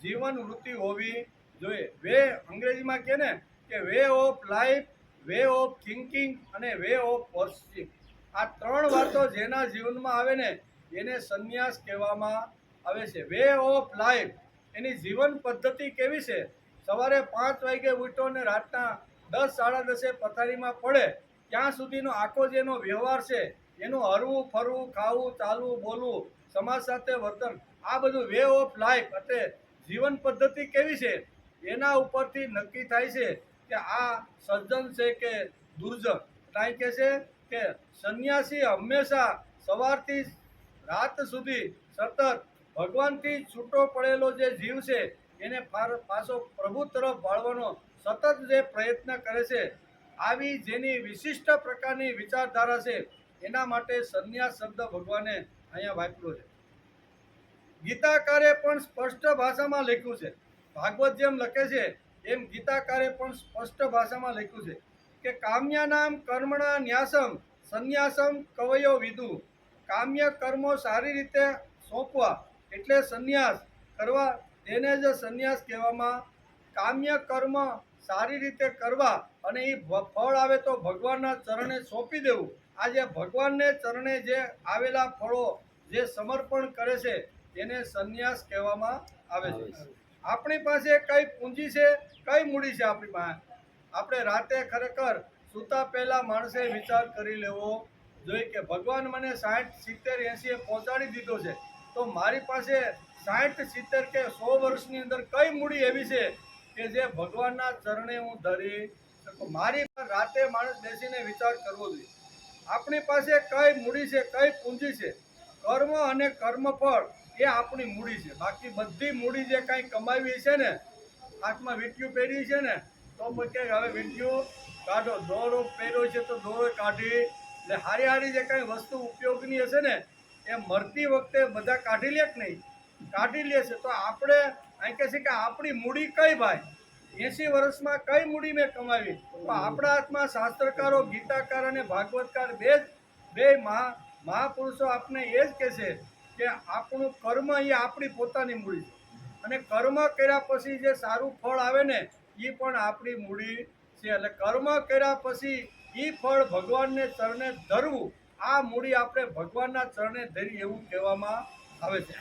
જીવન વૃત્તિ હોવી જોઈએ. અંગ્રેજીમાં કહે ને કે way of life, way of thinking અને વે ઓફ વર્શિપ. આ 3 વાતો જેના જીવનમાં આવે ને એને સંન્યાસ કહેવામાં આવે છે. વે ઓફ લાઈફ, એની જીવન પદ્ધતિ કેવી છે? સવારે 5 વાગે ઉઠો ને રાતના 10 સાડા 10 પથારીમાં પડે ત્યાં સુધીનો આખો જેનો વ્યવહાર છે, એનું હરવું ફરવું, ખાવું, ચાલવું, બોલવું, સમાજ સાથે વર્તન, આ બધું વે ઓફ લાઈફ એટલે જીવન પદ્ધતિ કેવી છે એના ઉપરથી નક્કી થાય છે કે આ સજ્જન છે કે દુર્જન. કાંઈ કહે છે કે સંન્યાસી હંમેશા સવારથી રાત સુધી સતત ભગવાનથી છૂટો પડેલો જે જીવ છે એને પાછો પ્રભુ તરફ વાળવાનો સતત જે પ્રયત્ન કરે છે, આવી જેની વિશિષ્ટ પ્રકારની વિચારધારા છે, એના માટે સંન્યાસ શબ્દ ભગવાને અહીંયા વાપર્યો છે. ગીતાકારે પણ સ્પષ્ટ ભાષામાં લખ્યું છે. ભાગવત જેમ લખે છે એમ ગીતાકારે પણ સ્પષ્ટ ભાષામાં લખ્યું છે કે કામ્યાનામ કર્મણા ન્યાસમ સંન્યાસમ કવયો વિદુ. કામ્ય કર્મો સારી રીતે સોંપવા એટલે સંન્યાસ કરવા, તેને જ સંન્યાસ કહેવામાં. કામ્ય કર્મ સારી રીતે કરવા અને એ ફળ આવે તો ભગવાનના ચરણે સોંપી દેવું. આ જે ભગવાનને ચરણે જે આવેલા ફળો જે સમર્પણ કરે છે એને સંન્યાસ કહેવામાં આવે છે. આપણી પાસે કઈ પૂંજી છે, કઈ મૂડી છે આપણી પાસે? આપણે રાતે ખરેખર સૂતા પહેલા માણસે વિચાર કરી લેવો જોઈએ કે ભગવાન મને 60, 70, 80 પહોંચાડી દીધો છે, તો મારી પાસે 60, 70 કે 100 વર્ષની અંદર કઈ મૂડી એવી છે કે જે ભગવાનના ચરણે હું ધરી શકું? મારી રાતે માણસ બેસીને વિચાર કરવો જોઈએ. આપણી પાસે કઈ મૂડી છે, કઈ પૂંજી છે? કર્મ અને કર્મફળ એ આપણી મૂડી છે. બાકી બધી મૂડી જે કાંઈ કમાવી છે ને, હાથમાં વીંટ્યું પહેરી છે ને, તો કે હવે વીંટ્યું કાઢો, દોરો પહેર્યો છે તો દોરો કાઢી, એટલે હારી જે કાંઈ વસ્તુ ઉપયોગની હશે ને એ મરતી વખતે બધા કાઢી લે કે નહીં? કાઢી લે છે. તો આપણે અહીં કહે છે કે આપણી મૂડી કઈ ભાઈ? 80 વર્ષમાં કઈ મૂડી મેં કમાવી? તો આપણા હાથમાં શાસ્ત્રકારો, ગીતાકાર અને ભાગવતકાર બે મહાપુરુષો આપને એ જ કહે છે કે આપણું કર્મ એ આપણી પોતાની મૂડી છે અને કર્મ કર્યા પછી જે સારું ફળ આવે ને એ પણ આપણી મૂડી છે. એટલે કર્મ કર્યા પછી એ ફળ ભગવાનને ચરણે ધરવું, આ મૂડી આપણે ભગવાનના ચરણે ધરી એવું કહેવામાં આવે છે.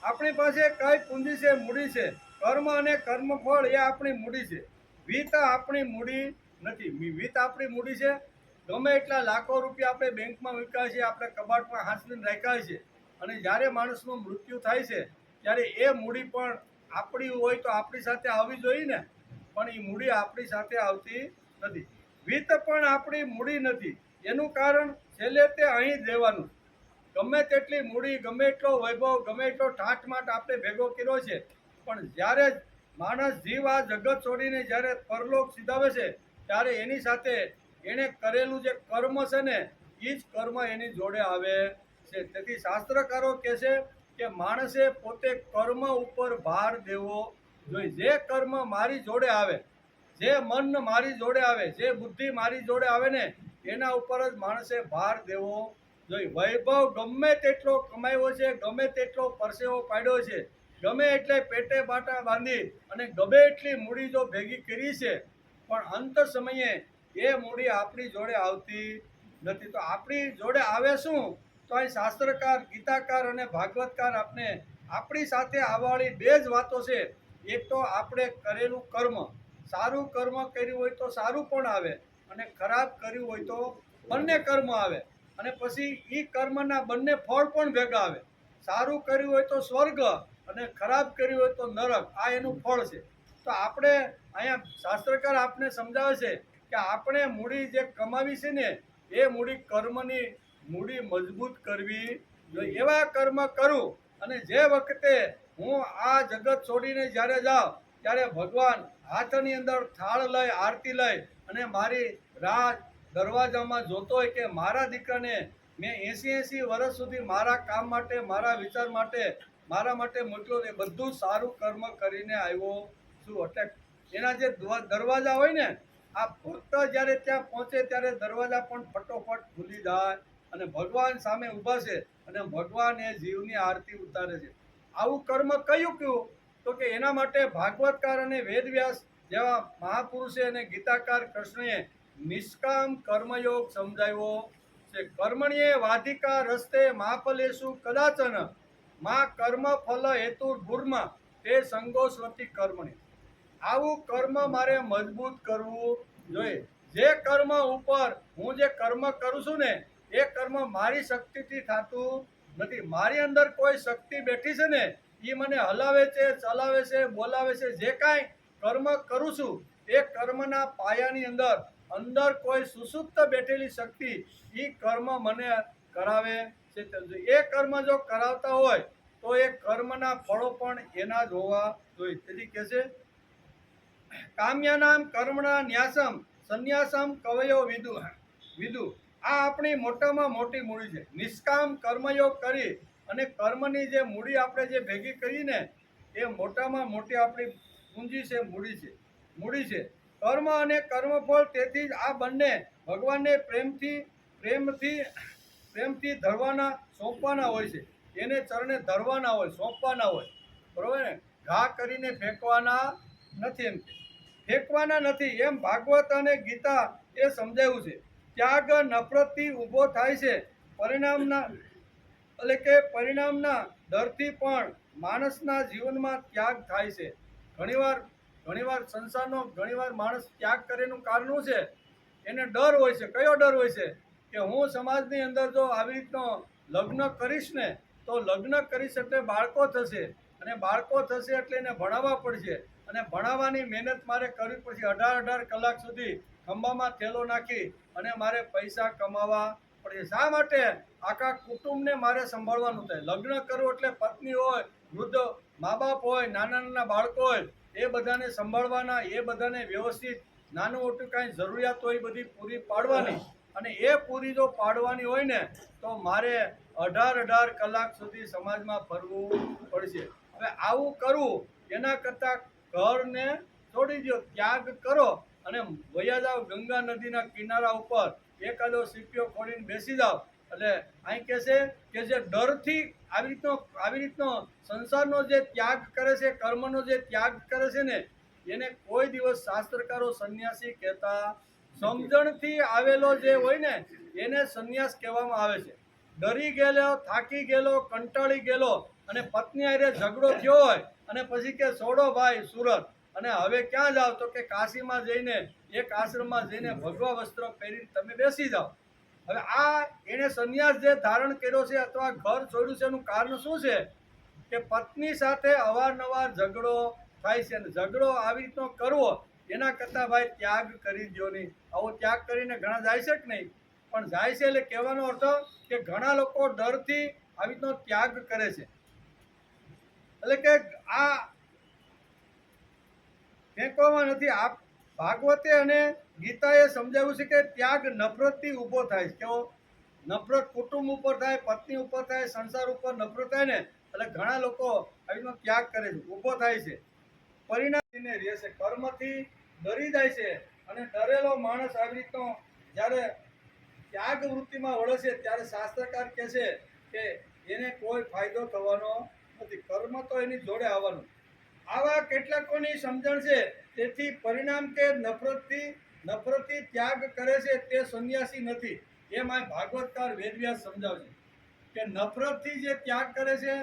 આપણી પાસે કઈ પૂંજી છે, મૂડી છે? કર્મ અને કર્મફળ એ આપણી મૂડી છે. વિત આપણી મૂડી નથી. વિત્ત આપણી મૂડી છે. ગમે એટલા લાખો રૂપિયા આપણે બેંકમાં મૂક્યા છે, આપણે કબાટમાં હાંસવીને રાખ્યા છે, અને જ્યારે માણસનું મૃત્યુ થાય છે ત્યારે એ મૂડી પણ આપણી હોય તો આપણી સાથે આવવી જોઈએ ને, પણ એ મૂડી આપણી સાથે આવતી નથી. વિત્ત પણ આપણી મૂડી નથી. એનું કારણ છેલ્લે તે અહીં જ રહેવાનું. ગમે તેટલી મૂડી, ગમે એટલો વૈભવ, ગમે એટલો ઠાઠમાટ આપણે ભેગો કર્યો છે, પણ જ્યારે માણસ જીવ આ જગત છોડીને જ્યારે પરલોક સિધાવે છે ત્યારે એની સાથે એણે કરેલું જે કર્મ છે ને, એ જ કર્મ એની જોડે આવે છે. તેથી શાસ્ત્રકારો કહે છે કે માણસે પોતે કર્મ ઉપર ભાર દેવો જોઈએ. જે કર્મ મારી જોડે આવે, જે મન મારી જોડે આવે, જે બુદ્ધિ મારી જોડે આવે ને, એના ઉપર જ માણસે ભાર દેવો જોઈએ. વૈભવ ગમે તેટલો કમાયો છે, ગમે તેટલો પરસેવો પાડ્યો છે, ગમે એટલે પેટે બાટા બાંધી અને ગમે એટલી મૂડી જો ભેગી કરી છે, પણ અંત સમયે એ મૂડી આપણી જોડે આવતી નથી. તો આપણી જોડે આવે શું? તો અહીં શાસ્ત્રકાર, ગીતાકાર અને ભાગવતકાર આપણે આપણી સાથે આવવાળી બે જ વાતો છે. એક તો આપણે કરેલું કર્મ, સારું કર્મ કર્યું હોય તો સારું પણ આવે, અને ખરાબ કર્યું હોય તો બંને કર્મ આવે, અને પછી એ કર્મના બંને ફળ પણ ભેગા આવે. સારું કર્યું હોય તો સ્વર્ગ, અને ખરાબ કર્યું હોય તો નરક. આ એનું ફળ છે. તો આપણે અહીંયા શાસ્ત્રકાર આપણે સમજાવે છે કે આપણે મૂડી જે કમાવી છે ને, એ મૂડી કર્મની મૂડી મજબૂત કરવી જોઈએ. એવા કર્મ કરું, અને જે વખતે હું આ જગત છોડીને જ્યારે જાઉં ત્યારે ભગવાન હાથની અંદર થાળ લઈ, આરતી લઈ અને મારી રાહ દરવાજામાં જોતો હોય કે મારા દીકરાને મેં 80 વર્ષ સુધી મારા કામ માટે, મારા વિચાર માટે, મારા માટે મોકલ્યો, એ બધું સારું કર્મ કરીને આવ્યો છું. એટલે એના જે દરવાજા હોય ને, આ ભક્ત જ્યારે ત્યાં પહોંચે ત્યારે દરવાજા પણ ફટોફટ ખુલી જાય, અને ભગવાન સામે ઊભા છે, અને ભગવાન એ જીવની આરતી ઉતારે છે. આવું કર્મ કયું કયું? તો કે એના માટે ભાગવતકાર અને વેદવ્યાસ જેવા મહાપુરુષે અને ગીતાકાર કૃષ્ણએ નિષ્કામ કર્મયોગ સમજાવ્યો છે. કર્મણ્યે વાધિકા રસ્તે મહાફલેષુ કદાચન માં કર્મ ફલ હેતુ ભૂર્મા તે સંગોસ્વતી કર્મણી. આવું કર્મ મારે મજબૂત કરવું જોઈએ. જે કર્મ ઉપર હું જે કર્મ કરું છું ને, એ કર્મ મારી શક્તિથી થતું નથી. મારી અંદર કોઈ શક્તિ બેઠી છે ને, એ મને હલાવે છે, ચલાવે છે, બોલાવે છે. જે કાંઈ કર્મ કરું છું, એ કર્મના પાયાની અંદર અંદર કોઈ સુસુપ્ત બેઠેલી શક્તિ એ કર્મ મને કરાવે છે. એ કર્મ જો કરાવતા હોય તો એ કર્મના ફળો પણ એના જ હોવા જોઈએ. તેથી કહે છે કામ્યાનામ કર્મણા ન્યાસમ સંન્યાસમ કવયો વિદુ વિદુ. આ આપણી મોટામાં મોટી મૂડી છે. નિષ્કામ કર્મયોગ કરી અને કર્મની જે મૂડી આપણે જે ભેગી કરી ને, એ મોટામાં મોટી આપણી પૂંજી છે, મૂડી છે. કર્મ અને કર્મફળ, તેથી જ આ બંને ભગવાનને પ્રેમથી ધરવાના, સોંપવાના હોય છે. એને ચરણે ધરવાના હોય, સોંપવાના હોય, બરોબર ને? ઘા કરીને ફેંકવાના નથી. એમ ફેંકવાના નથી, એમ ભાગવત અને ગીતા એ સમજાવ્યું છે. ત્યાગ નફરતથી ઊભો થાય છે. પરિણામના ડરથી પણ માણસના જીવનમાં ત્યાગ થાય છે. ઘણીવાર સંસારનો ઘણીવાર માણસ ત્યાગ કરેનું કારણ છે, એને ડર હોય છે. કયો ડર હોય છે? કે હું સમાજની અંદર જો આવી રીતનો લગ્ન કરીશ ને, તો લગ્ન કરીશ એટલે બાળકો થશે, અને બાળકો થશે એટલે એને ભણાવવા પડશે, અને ભણાવવાની મહેનત મારે કરવી પડશે. 18 કલાક સુધી ખંભામાં થેલો નાખી અને મારે પૈસા કમાવા પડશે. શા માટે? આખા કુટુંબને મારે સંભાળવાનું થાય. લગ્ન કરવું એટલે પત્ની હોય, વૃદ્ધ મા બાપ હોય, નાના નાના બાળકો હોય, એ બધાને સંભાળવાના, એ બધાને વ્યવસ્થિત નાનું મોટું કાંઈ જરૂરિયાત હોય એ બધી પૂરી પાડવાની, અને એ પૂરી જો પાડવાની હોય ને, તો મારે 18 કલાક સુધી સમાજમાં ફરવું પડશે. હવે આવું કરવું એના કરતાં ઘરને છોડી દો, ત્યાગ કરો અને વયા જાઓ ગંગા નદીના કિનારા ઉપર, એકાદો સીપીઓ ખોલીને બેસી જાઓ. એટલે અહીં કહે છે કે જે ડરથી આવી રીતનો સંસારનો જે ત્યાગ કરે છે, કર્મનો જે ત્યાગ કરે છે ને, એને કોઈ દિવસ શાસ્ત્રકારો સંન્યાસી કહેતા. સમજણથી આવેલો જે હોય ને, એને સંન્યાસ કહેવામાં આવે છે. ડરી ગયેલો, થાકી ગયેલો, કંટાળી ગયેલો અને પત્ની હારે ઝઘડો થયો હોય, અને પછી કે છોડો ભાઈ સુરત, અને હવે ક્યાં જાઓ તો કે કાશીમાં જઈને એક આશ્રમમાં જઈને ભગવા વસ્ત્ર પહેરીને તમે બેસી જાઓ. હવે આ એણે સંન્યાસ જે ધારણ કર્યો છે અથવા ઘર છોડ્યું છે એનું કારણ શું છે કે પત્ની સાથે અવારનવાર ઝઘડો થાય છે અને ઝઘડો આવી રીતનો કરવો એના કરતાં ભાઈ ત્યાગ કરી દો નહીં. આવો ત્યાગ કરીને ઘણા જાય છે કે નહીં? પણ જાય છે એટલે કહેવાનો અર્થ કે ઘણા લોકો ડરથી આવી રીતનો ત્યાગ કરે છે. એટલે કે આ ફેંકવામાં નથી. આ ભાગવતે અને ગીતાએ સમજાવ્યું છે કે ત્યાગ નફરતથી ઊભો થાય છે. કેવો? નફરત કુટુંબ ઉપર થાય, પત્ની ઉપર થાય, સંસાર ઉપર નફરત થાય ને એટલે ઘણા લોકો આવીનો ત્યાગ કરે છે, ઊભો થાય છે. પરિણામને રહે છે, કર્મથી ડરી જાય છે અને ડરેલો માણસ આવી રીતનો જ્યારે ત્યાગ વૃત્તિમાં વળે છે ત્યારે શાસ્ત્રકાર કહે છે કે એને કોઈ ફાયદો થવાનો નથી, કર્મ તો એની જોડે આવવાનું. આવા કેટલાકોની સમજણ છે. તેથી પરિણામ કે નફરતથી ત્યાગ કરે છે તે સંન્યાસી નથી. એમ આ ભાગવતકાર વેદવ્યાસ સમજાવશે કે નફરતથી જે ત્યાગ કરે છે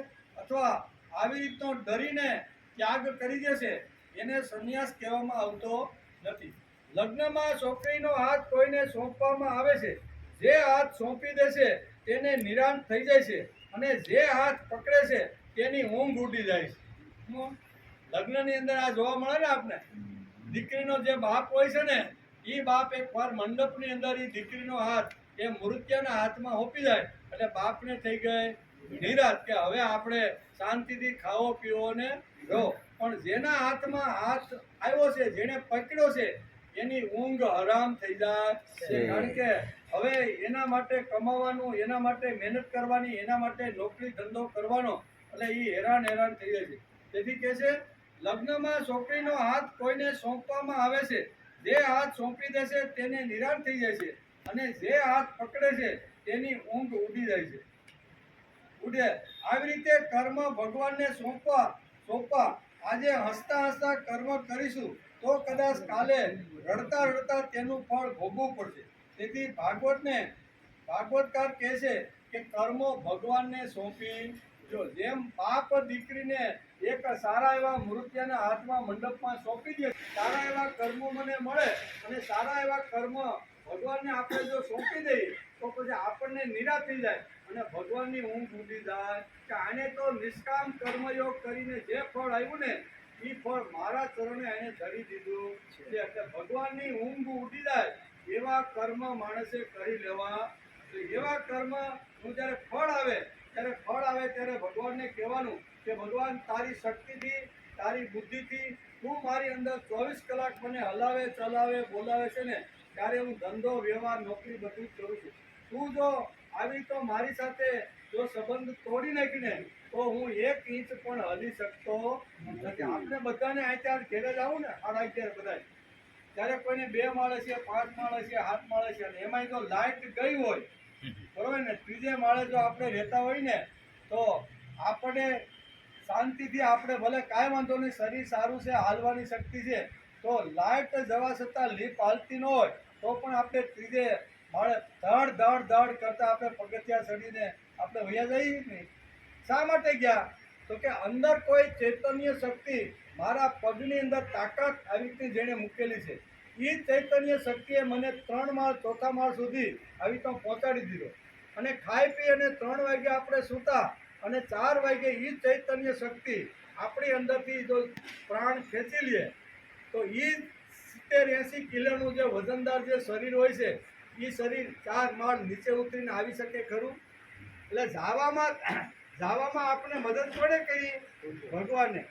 અથવા આવી રીતનો ડરીને ત્યાગ કરી દે છે એને સંન્યાસ કહેવામાં આવતો નથી. લગ્નમાં છોકરીનો હાથ કોઈને સોંપવામાં આવે છે. જે હાથ સોંપી દે છે તેને નિરાંત થઈ જાય છે અને જે હાથ પકડે છે તેની ઊંઘ ઉડી જાય છે. લગ્નની અંદર આ જોવા મળે ને આપને. દીકરીનો જે બાપ હોય છે ને એ બાપ એકવાર મંડપની અંદર એ દીકરીનો હાથ એ મૃત્યુના હાથમાં હોપી જાય એટલે બાપને થઈ ગઈ નિરાત કે હવે આપણે શાંતિથી ખાવો પીવો ને રહો. પણ જેના હાથમાં હાથ આવ્યો છે, જેને પકડ્યો છે એની ઊંઘ હરામ થઈ જાય છે. કારણ કે હવે એના માટે કમાવાનું, એના માટે મહેનત કરવાની, એના માટે નોકરી ધંધો કરવાનો એટલે એ હેરાન થઈ જાય છે. તેથી કહે છે લગ્નમાં છોકરીનો હાથ કોઈને સોંપવામાં આવે છે. જે હાથ સોંપી દેશે તેને નિરાશ થઈ જાય છે અને જે હાથ પકડે છે તેની ઊંઘ ઉડી જાય છે. આવી રીતે કર્મ ભગવાનને સોંપવા આજે હસતા કર્મ કરીશું તો કદાચ કાલે રડતા તેનું ફળ ભોગવવું પડશે. તેથી ભાગવતકાર કહે છે કે કર્મો ભગવાનને સોંપી જો. જેમ બાપ દીકરીને એક સારા એવા મૃત્યુના હાથમાં મંડપમાં સોંપી દે, સારા એવા કર્મો મને મળે અને સારા એવા કર્મ ભગવાનને આપણે જો સોંપી દઈએ તો પછી આપણને નિરાશ થઈ જાય અને ભગવાનની ઊંઘ ઉડી જાય કે આને તો નિષ્કામ કર્મયોગ કરીને જે ફળ આવ્યું ને એ ફળ મારા ચરણે એને ધરી દીધું છે. એટલે ભગવાનની ઊંઘ ઉડી જાય એવા કર્મ માણસે કરી લેવા. એવા કર્મ જ્યારે ફળ આવે ત્યારે ભગવાનને કહેવાનું કે ભગવાન તારી શક્તિથી, તારી બુદ્ધિથી તું મારી અંદર 24 કલાક મને હલાવે, ચલાવે, બોલાવે છે ને ત્યારે હું ધંધો, વ્યવહાર, નોકરી બધું જ કરું છું. તું જો આવી તો મારી સાથે જો સંબંધ તોડી નાખીને તો હું 1 ઇંચ પણ હલી શકતો નથી. આપણે બધાને અત્યારે ઘેરે જ આવું ને 11:30 બધા ત્યારે કોઈને 2 માળે છે, 5 માળે છે, 7 માળે છે અને એમાં જો લાઇટ ગઈ હોય બરોબર ને, 3જે માળે જો આપણે રહેતા હોય ને તો આપણે શાંતિથી આપણે ભલે કાંઈ વાંધો નહીં, શરીર સારું છે, હાલવાની શક્તિ છે, તો લાઇટ જવા છતાં લીપ હાલતી ન હોય તો પણ આપણે 3જે માળે ધડ કરતા આપણે પગથિયા ચડીને આપણે વયા જઈએ નહીં. શા માટે ગયા? તો કે અંદર કોઈ ચૈતન્ય શક્તિ મારા પગની અંદર તાકાત આવી રીતે જેણે મૂકેલી છે એ ચૈતન્ય શક્તિએ મને 3 માળ 4થા માળ સુધી આવી તો પહોંચાડી દીધો. અને ખાઈ પી અને 3 વાગે આપણે સૂતા અને 4 વાગે એ ચૈતન્ય શક્તિ આપણી અંદરથી જો પ્રાણ ખેંચી લે તો એ 70-80 કિલોનું જે વજનદાર જે શરીર હોય છે એ શરીર 4 માળ નીચે ઉતરીને આવી શકે ખરું? એટલે જાવામાં આપણે મદદ પડે કરી ભગવાનને.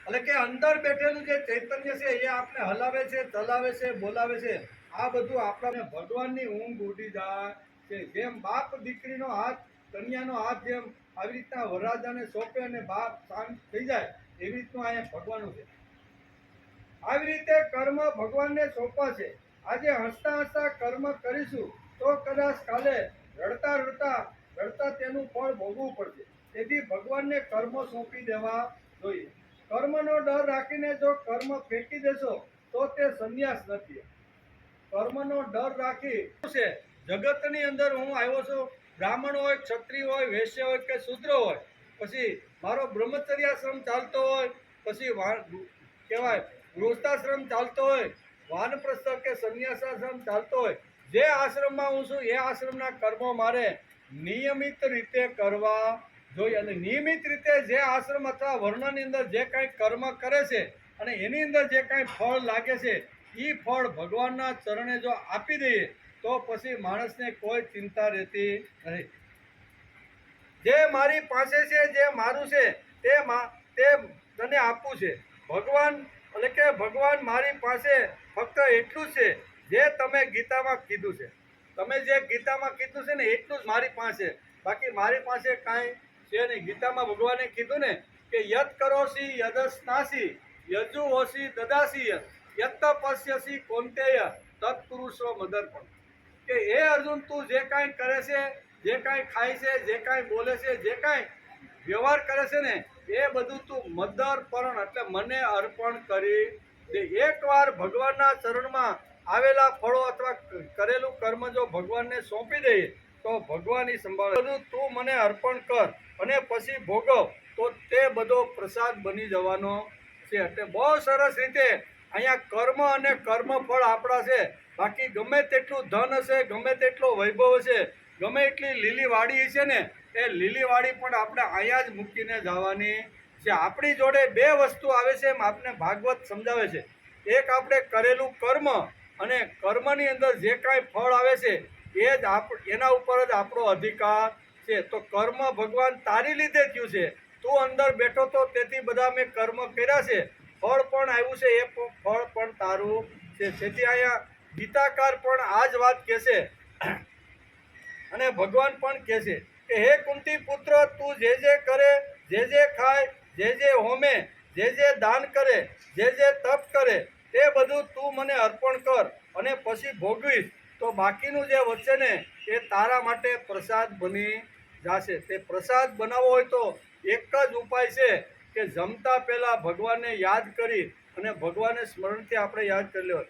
એટલે કે અંદર બેઠેલું જે ચૈતન્ય છે એ આપણે હલાવે છે, ચલાવે છે, બોલાવે છે. આ બધું આપણા ભગવાનની ઊંઘ ઉડી જાય છે. જેમ બાપ દીકરીનો હાથ, કન્યાનો હાથ જેમ આવી રીતના વરરાજાને સોંપે અને બાપ શાંત થઈ જાય એવી રીતનું અહીંયા ભગવાનનું છે. આવી રીતે કર્મ ભગવાનને સોંપવા છે. આજે હસતા કર્મ કરીશું તો કદાચ કાલે રડતા તેનું ફળ ભોગવવું પડશે. તેથી ભગવાનને કર્મ સોંપી દેવા જોઈએ. કર્મનો ડર રાખીને જો કર્મ ફેંકી દેશો તો તે સંન્યાસ નથી. કર્મનો ડર રાખી છે જગતની અંદર હું આવ્યો છું, બ્રાહ્મણ હોય, ક્ષત્રિય હોય, વૈશ્ય હોય કે શૂદ્ર હોય, પછી મારો બ્રહ્મચર્યાશ્રમ ચાલતો હોય પછી કહેવાય ગૃહસ્થાશ્રમ ચાલતો હોય, વાનપ્રસ્થ કે સંન્યાસાશ્રમ ચાલતો હોય, જે આશ્રમમાં હું છું એ આશ્રમના કર્મો મારે નિયમિત રીતે કરવા જોઈએ. અને નિયમિત રીતે જે આશ્રમ અથવા વર્ણની અંદર જે કાંઈ કર્મ કરે છે અને એની અંદર જે કાંઈ ફળ લાગે છે એ ફળ ભગવાનના ચરણે જો આપી દઈએ તો પછી માણસને કોઈ ચિંતા રહેતી નથી. જે મારી પાસે છે, જે મારું છે તે તને આપવું છે. ભગવાન એટલે કે ભગવાન મારી પાસે ફક્ત એટલું જ છે જે તમે ગીતામાં કીધું છે. તમે જે ગીતામાં કીધું છે ને એટલું જ મારી પાસે, બાકી મારી પાસે કાંઈ છે નહીં. ગીતામાં ભગવાને કીધું ને કે યત કરોસી યદસ્નાસી યજુહોસી દદાસી યત પશ્યસી કોંતેય તત્પુરુષો મદર્પણ. કે હે અર્જુન, તું જે કાંઈ કરે છે, જે કાંઈ ખાય છે, જે કાંઈ બોલે છે, જે કાંઈ વ્યવહાર કરે છે ને એ બધું તું મદર્પણ એટલે મને અર્પણ કરી દે. એકવાર ભગવાનના ચરણમાં આવેલા ફળો અથવા કરેલું કર્મ જો ભગવાનને સોંપી દઈએ તો ભગવાન એ સંભાળે. બધું તું મને અર્પણ કર અને પછી ભોગવ તો તે બધો પ્રસાદ બની જવાનો છે. એટલે બહુ સરસ રીતે અહીંયા કર્મ અને કર્મફળ આપણા છે. બાકી ગમે તેટલું ધન હશે, ગમે તેટલો વૈભવ હશે, ગમે એટલી લીલી વાડી છે ને એ લીલી વાડી પણ આપણે અહીંયા જ મૂકીને જવાની છે. આપણી જોડે બે વસ્તુ આવે છે એમ આપણે ભાગવત સમજાવે છે. એક આપણે કરેલું કર્મ અને કર્મની અંદર જે કાંઈ ફળ આવે છે એ જ એના ઉપર જ આપણો અધિકાર છે. તો કર્મ ભગવાન તારી લીધે થયું છે. તું અંદર બેઠો તો તેથી બધા મેં કર્મ કર્યા છે, ફળ પણ આવ્યું છે, એ ફળ પણ તારું છે. તેથી અહીંયા ગીતાકાર પણ આ જ વાત કહેશે અને ભગવાન પણ કહેશે કે હે કુંતી પુત્ર, તું જે જે કરે, જે ખાય, જે હોમે, જે દાન કરે, જે તપ કરે તે બધું તું મને અર્પણ કર અને પછી ભોગવીશ તો બાકીનું જે વધશે ને એ તારા માટે પ્રસાદ બની જશે. તે પ્રસાદ બનાવવો હોય તો એક જ ઉપાય છે કે જમતા પહેલાં ભગવાનને યાદ કરી અને ભગવાનને સ્મરણથી આપણે યાદ કરી લેવાય.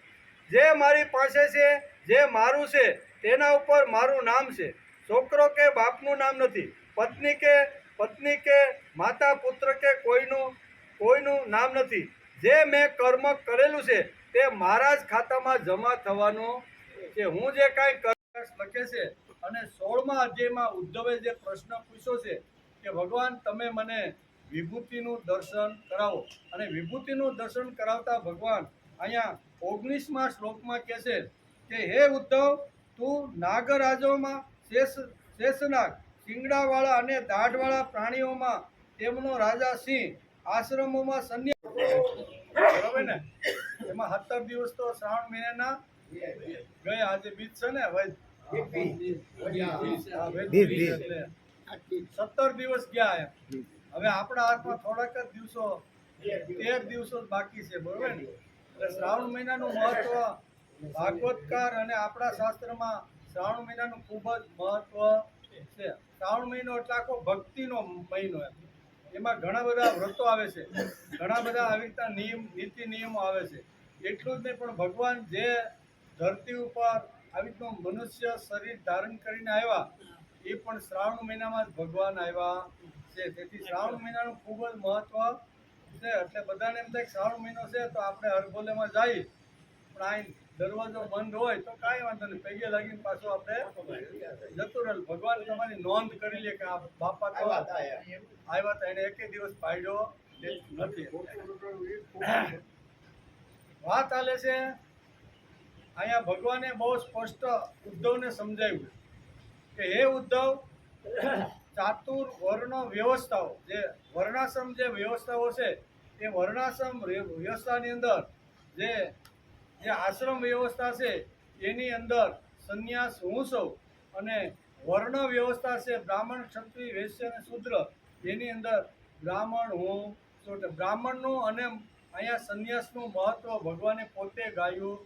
જે મારી પાસે છે, જે મારું છે તેના ઉપર મારું નામ છે. છોકરો કે બાપનું નામ નથી, પત્ની કે માતા પુત્ર કે કોઈનું નામ નથી. જે મેં કર્મ કરેલું છે તે મારા જ ખાતામાં જમા થવાનું છે. હું જે કાંઈ લખે છે અને 16મા અધ્યાયમાં ઉદ્ધવે જે પ્રશ્ન પૂછ્યો છે કે ભગવાન તમે મને વિભૂતિનું દર્શન કરાવો, અને વિભૂતિનું દર્શન કરાવતા ભગવાન અહીંયા 19મા શ્લોકમાં કહે છે કે હે ઉદ્ધવ, તું નાગરાજોમાં શેષનાગ, શિંગડાવાળા અને દાઢવાળા પ્રાણીઓમાં તેમનો રાજા સિંહ, આશ્રમોમાં સંન્યાસ, બરાબર ને? એમાં 17 દિવસ તો શ્રાવણ મહિનાના ગયા. આજે બીજ છે ને, 17 દિવસ ગયા એમ. હવે આપણા હાથમાં થોડાક જ દિવસો, 13 દિવસો બાકી છે, બરોબર ને? એટલે શ્રાવણ મહિનાનું મહત્વ ભાગવતકાર અને આપણા શાસ્ત્રમાં શ્રાવણ મહિનાનું ખૂબ જ મહત્વ છે. શ્રાવણ મહિનો એટલે આખો ભક્તિનો મહિનો એમ. એમાં ઘણા બધા વ્રતો આવે છે, ઘણા બધા આવી રીતના નીતિ નિયમો આવે છે. એટલું જ નહીં પણ ભગવાન જે ધરતી ઉપર આવી રીતનું મનુષ્ય શરીર ધારણ કરીને આવ્યા એ પણ શ્રાવણ મહિનામાં જ ભગવાન આવ્યા છે. તેથી શ્રાવણ મહિનાનું ખૂબ જ મહત્વ છે. એટલે બધાને એમ થાય શ્રાવણ મહિનો છે તો આપણે હરભોલેમાં જઈએ, પણ અહીં દરવાજો બંધ હોય તો કાંઈ વાંધો નહીં, પૈગે લાગીને પાછું આપણે જતું રહે. ભગવાન તમારી નોંધ કરી લે કે આ બાપા તો આવ્યા હતા, એને એકે દિવસ પાડ્યો નથી. વાત ચાલે છે અહીંયા ભગવાને બહુ સ્પષ્ટ ઉદ્ધવને સમજાવ્યું કે હે ઉદ્ધવ, ચાતુર વર્ણ વ્યવસ્થાઓ, જે વર્ણાશ્રમ જે વ્યવસ્થાઓ છે એ વર્ણાશ્રમ વ્યવસ્થાની અંદર જે આશ્રમ વ્યવસ્થા છે એની અંદર સંન્યાસ હું છું, અને વર્ણ વ્યવસ્થા છે બ્રાહ્મણ, ક્ષત્રિય, વૈશ્ય અને શૂદ્ર, એની અંદર બ્રાહ્મણ હું છું. બ્રાહ્મણનું અને અહીંયા સંન્યાસનું મહત્વ ભગવાને પોતે ગાયું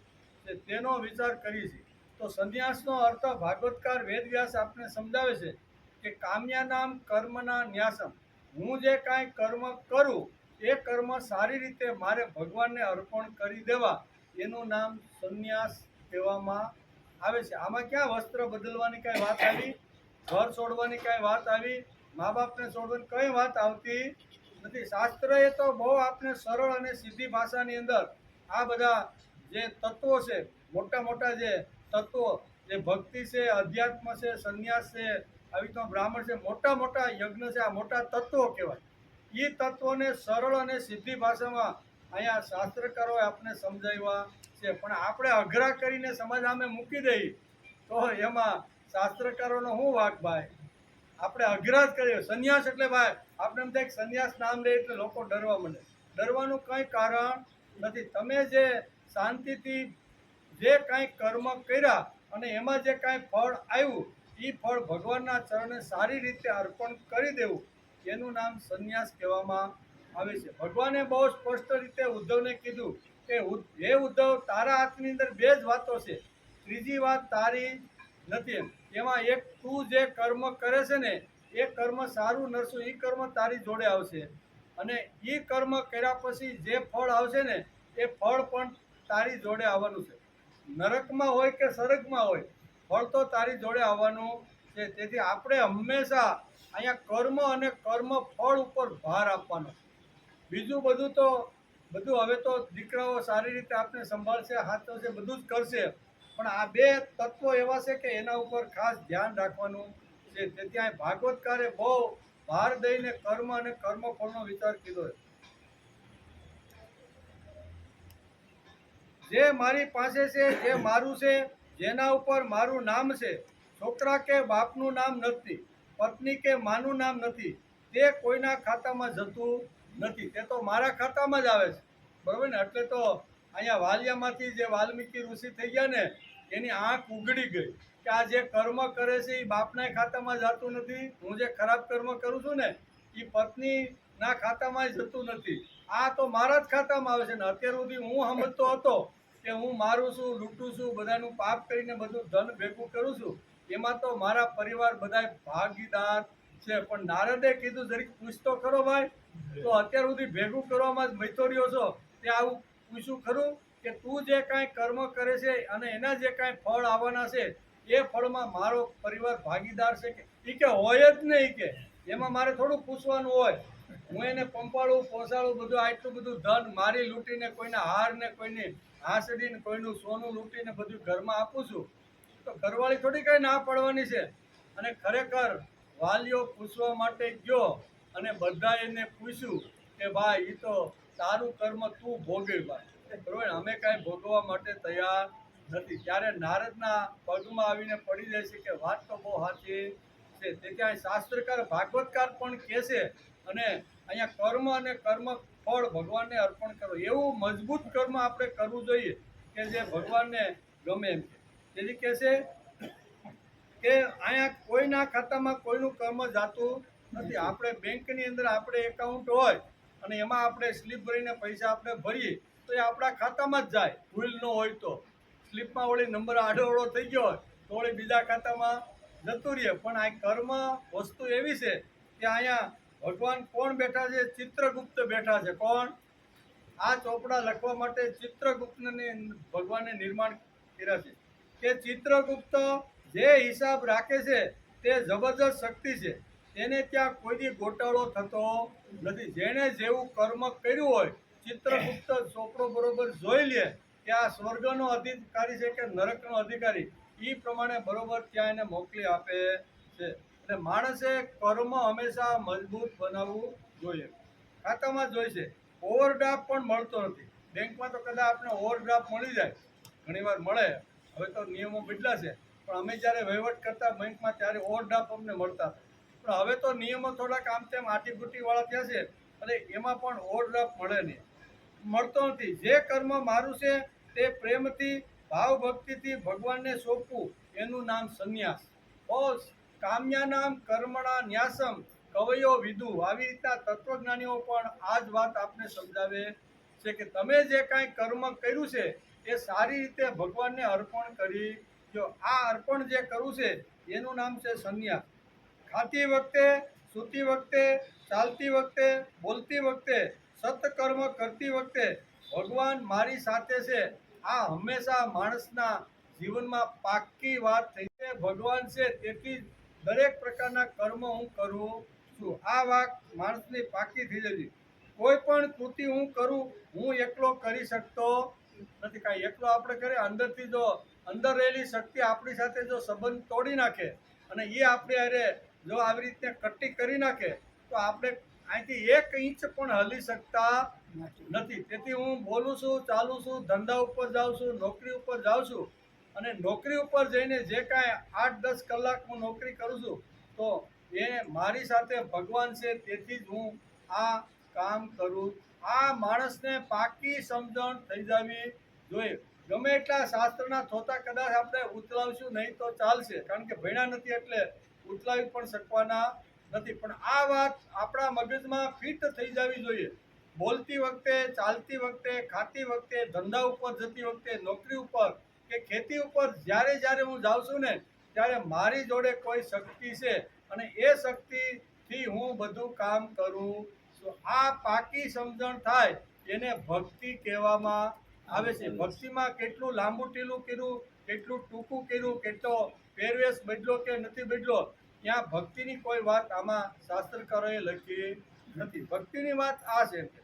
છે, તેનો વિચાર કરી છે. તો સંન્યાસનો અર્થ ભાગવતકાર વેદવ્યાસ આપને સમજાવે છે કે કામ્યાનામ કર્મના ન્યાસમ. હું જે કાંઈ કર્મ કરું એ કર્મ સારી રીતે મારે ભગવાનને અર્પણ કરી દેવા, એનું નામ સંન્યાસ કહેવામાં આવે છે. આમાં ક્યાં વસ્ત્ર બદલવાની કાંઈ વાત આવી, ઘર છોડવાની કાંઈ વાત આવી, મા બાપને છોડવાની કંઈ વાત આવતી નથી. શાસ્ત્રએ તો બહુ આપણે સરળ અને સીધી ભાષાની અંદર આ બધા જે તત્વો છે, મોટા મોટા જે તત્વો, જે ભક્તિ છે, અધ્યાત્મ છે, સંન્યાસ છે, આવી તો બ્રાહ્મણ છે, મોટા મોટા યજ્ઞ છે, આ મોટા તત્વો કહેવાય. એ તત્વોને સરળ અને સીધી ભાષામાં અહીંયા શાસ્ત્રકારોએ આપણે સમજાવ્યા છે. પણ આપણે અઘરા કરીને સમાજ સામે મૂકી દઈએ તો એમાં શાસ્ત્રકારોનો શું વાંક ભાઈ? આપણે અઘરા જ કરીએ. સંન્યાસ એટલે ભાઈ આપણે એમ થાય કે સંન્યાસ નામ લે એટલે લોકો ડરવા માંડે. ડરવાનું કંઈ કારણ નથી. તમે જે શાંતિથી જે કાંઈ કર્મ કર્યા અને એમાં જે કાંઈ ફળ આવ્યું, એ ફળ ભગવાનના ચરણે સારી રીતે અર્પણ કરી દેવું, એનું નામ સંન્યાસ કહેવામાં આવે છે. ભગવાને બહુ સ્પષ્ટ રીતે ઉદ્ધવને કીધું કે હે ઉદ્ધવ, તારા હાથની અંદર બે જ વાતો છે, ત્રીજી વાત તારી નથી. એમાં એક તું જે કર્મ કરે છે ને, એ કર્મ સારું નરસું, એ કર્મ તારી જોડે આવશે. અને એ કર્મ કર્યા પછી જે ફળ આવશે ને, એ ફળ પણ તારી જોડે આવવાનું છે. નરકમાં હોય કે સ્વર્ગમાં હોય, ફળ તો તારી જોડે આવવાનું છે. તેથી આપણે હંમેશા અહીંયા કર્મ અને કર્મ ફળ ઉપર ભાર આપવાનો. બીજું બધું તો હવે તો દીકરાઓ સારી રીતે આપણે સંભાળશે, હાથવશે, બધું જ કરશે. પણ આ બે તત્વો એવા છે કે એના ઉપર ખાસ ધ્યાન રાખવાનું છે. તેથી આ ભાગવતકારે બહુ ભાર દઈને કર્મ અને કર્મફળનો વિચાર કીધો છે. જે મારી પાસે છે, જે મારું છે, જેના ઉપર મારું નામ છે, છોકરા કે બાપનું નામ નથી, પત્ની કે માનું નામ નથી, તે કોઈના ખાતામાં જતું નથી. તે તો મારા ખાતામાં જ આવે છે. બરોબર ને? એટલે તો અહીંયા વાલિયામાંથી જે વાલ્મીકી ઋષિ થઈ ગયા ને, એની આંખ ઉઘડી ગઈ કે આ જે કર્મ કરે છે એ બાપના ખાતામાં જતું નથી. હું જે ખરાબ કર્મ કરું છું ને, એ પત્નીના ખાતામાં જતું નથી. આ તો મારા જ ખાતામાં આવે છે. ને અત્યાર સુધી હું સમજતો હતો કે હું મારું છું, લૂંટું છું, બધાનું પાપ કરીને બધું ધન ભેગું કરું છું, એમાં તો મારા પરિવાર બધા ભાગીદાર છે. પણ નારદે કીધું જરીક પૂછતો ખરો ભાઈ, તો અત્યાર સુધી ભેગું કરવામાં જ મથો રહ્યો છો, તે આવું પૂછ્યું ખરું કે તું જે કાંઈ કર્મ કરે છે અને એના જે કાંઈ ફળ આવવાના છે, એ ફળમાં મારો પરિવાર ભાગીદાર છે કે? એ કે હોય જ નહીં કે એમાં મારે થોડું પૂછવાનું હોય. હું એને પંપાળું પોસાળું બધું આટલું બધું ધન મારી લૂંટીને, કોઈના હાર ને કોઈની હાંસડીને કોઈનું સોનું લૂંટીને બધું ઘરમાં આપું છું, તો ઘરવાળી થોડી કઈ ના પડવાની છે. અને ખરેખર વાલીઓ પૂછવા માટે ગયો અને બધા એને પૂછ્યું કે ભાઈ એ તો તારું કર્મ તું ભોગવી ભાઈ, બરોબર, અમે કાંઈ ભોગવવા માટે તૈયાર નથી. ત્યારે નારદના પગમાં આવીને પડી જાય છે કે વાત તો બહુ સાચી છે. તેથી અહીં શાસ્ત્રકાર ભાગવતકાર પણ કહે છે. અને અહીંયા કર્મ અને કર્મ ફળ ભગવાનને અર્પણ કરો, એવું મજબૂત કર્મ આપણે કરવું જોઈએ કે જે ભગવાનને ગમે એમ. તેથી કહે છે કે અહીંયા કોઈના ખાતામાં કોઈનું કર્મ જાતું નથી. આપણે બેંકની અંદર આપણે એકાઉન્ટ હોય અને એમાં આપણે સ્લીપ ભરીને પૈસા આપણે ભરીએ તો એ આપણા ખાતામાં જ જાય. ભૂલ ન હોય તો સ્લીપમાં વળી નંબર આડોઅવળો થઈ ગયો હોય તો વળી બીજા ખાતામાં જતું રહીએ. પણ આ કર્મ વસ્તુ એવી છે કે અહીંયા ભગવાન કોણ બેઠા છે? ચિત્રગુપ્ત બેઠા છે. કોણ? આ ચોપડા લખવા માટે ચિત્રગુપ્તને ભગવાને નિર્માણ કર્યા છે. કે ચિત્રગુપ્ત જે હિસાબ રાખે છે તે જબરજસ્ત શક્તિ છે. તેને ત્યાં કોઈ દી ગોટાળો થતો નથી. જેણે જેવું કર્મ કર્યું હોય, ચિત્રગુપ્ત ચોપડો બરોબર જોઈ લે કે આ સ્વર્ગનો અધિકારી છે કે નરકનો અધિકારી, એ પ્રમાણે બરોબર ત્યાં એને મોકલી આપે છે. એટલે માણસે કર્મ હંમેશા મજબૂત બનાવવું જોઈએ. ખાતામાં જોઈ છે. ઓવરડ્રાફ્ટ પણ મળતો નથી. બેંકમાં તો કદાચ આપણે ઓવરડ્રાફ્ટ મળી જાય, ઘણીવાર મળે. હવે તો નિયમો બદલ્યા છે. પણ અમે જ્યારે વહીવટ કરતા બેંકમાં ત્યારે ઓવરડ્રાફ્ટ અમને મળતા. પણ હવે તો નિયમો થોડાક આમ તેમ આટીબુટીવાળા થયા છે, એટલે એમાં પણ ઓવરડ્રાફ્ટ મળે નહીં, મળતો નથી. જે કર્મ મારું છે તે પ્રેમથી, ભાવ ભક્તિથી ભગવાનને સોંપવું, એનું નામ સંન્યાસ. બસ કામ્યાનામ કર્મણા ન્યાસમ કવયો વિદુ. આવી રીતના તત્વજ્ઞાનીઓ પણ આ જ વાત આપને સમજાવે છે કે તમે જે કાંઈ કર્મ કર્યું છે એ સારી રીતે ભગવાનને અર્પણ કરી દો. આ અર્પણ જે કરવું છે એનું નામ છે સંન્યાસ. ખાતી વખતે, સૂતી વખતે, ચાલતી વખતે, બોલતી વખતે, સત્કર્મ કરતી વખતે ભગવાન મારી સાથે છે. આ હંમેશા માણસના જીવનમાં પાક્કી વાત થઈ છે. ભગવાન છે તેથી દરેક પ્રકારના કર્મ હું કરું છું. આ વાત માણસની પાકી થઈ જવી. કોઈ પણ કૃતિ હું કરું, હું એકલો કરી શકતો નથી. કાંઈ એકલો આપણે કરીએ, અંદરથી જો અંદર રહેલી શક્તિ આપણી સાથે જો સંબંધ તોડી નાખે અને એ આપણી હારે જો આવી રીતે કટ્ટી કરી નાખે તો આપણે અહીંથી 1 ઇંચ પણ હલી શકતા નથી. તેથી હું બોલું છું, ચાલું છું, ધંધા ઉપર જાઉં છું, નોકરી ઉપર જાઉં છું અને નોકરી ઉપર જઈને જે કાંઈ 8-10 કલાક હું નોકરી કરું છું તો એ મારી સાથે ભગવાન છે, તેથી જ હું આ કામ કરું. આ માણસને પાકી સમજણ થઈ જવી જોઈએ. ગમે એટલા શાસ્ત્રના થોતા કદાચ આપણે ઉતલાવશું નહીં તો ચાલશે, કારણ કે ભણ્યા નથી એટલે ઉતલાવી પણ શકવાના નથી. પણ આ વાત આપણા મગજમાં ફિટ થઈ જવી જોઈએ. બોલતી વખતે, ચાલતી વખતે, ખાતી વખતે, ધંધા ઉપર જતી વખતે, નોકરી ઉપર કે ખેતી ઉપર જ્યારે હું જાઉં છું ને ત્યારે મારી જોડે કોઈ શક્તિ છે અને એ શક્તિથી હું બધું કામ કરું છું. આ પાકી સમજણ થાય એને ભક્તિ કહેવામાં આવે છે. ભક્તિમાં કેટલું લાંબુ ટીલું કર્યું, કેટલું ટૂંકું કર્યું, કેટલો પહેરવેશ બદલો કે નથી બદલો, ત્યાં ભક્તિની કોઈ વાત આમાં શાસ્ત્રકારોએ લખી નથી. ભક્તિની વાત આ છે કે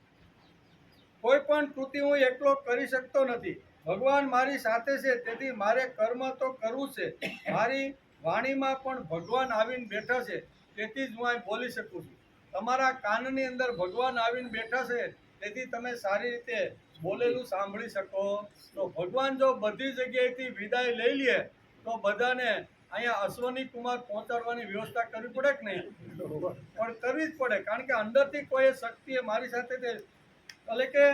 કોઈ પણ કૃતિ હું એકલો કરી શકતો નથી. ભગવાન મારી સાથે છે, તેથી મારે કર્મ તો કરવું છે. મારી વાણીમાં પણ ભગવાન આવીને બેઠા છે, તેથી જ હું અહીં બોલી શકું છું. તમારા કાનની અંદર ભગવાન આવીને બેઠા છે, તેથી તમે સારી રીતે બોલેલું સાંભળી શકો. તો ભગવાન જો બધી જગ્યાએથી વિદાય લઈ લે તો બધાને અહીંયા અશ્વની કુમાર પહોંચાડવાની વ્યવસ્થા કરવી પડે કે નહીં? પણ કરવી જ પડે, કારણ કે અંદરથી કોઈ શક્તિ મારી સાથે એટલે કે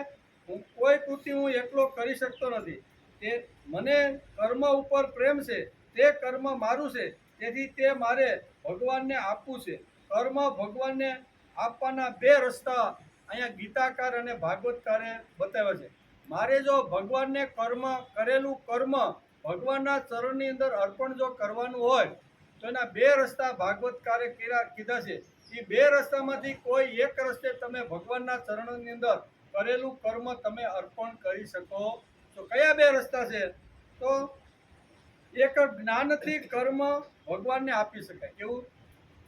કોઈ કૃતિ હું એકલો કરી શકતો નથી. તે મને કર્મ ઉપર પ્રેમ છે, તે કર્મ મારું છે, તેથી તે મારે ભગવાનને આપવું છે. કર્મ ભગવાનને આપવાના 2 રસ્તા અહીંયા ગીતાકાર અને ભાગવતકારે બતાવ્યા છે. મારે જો ભગવાનને કરેલું કર્મ ભગવાનના ચરણની અંદર અર્પણ જો કરવાનું હોય તો એના 2 રસ્તા ભાગવતકારે કીધા છે. એ 2 રસ્તામાંથી કોઈ એક રસ્તે તમે ભગવાનના ચરણોની અંદર કરેલું કર્મ તમે અર્પણ કરી શકો તો કયા 2 રસ્તા છે? તો એક જ્ઞાનથી કર્મ ભગવાનને આપી શકાય. કેવું?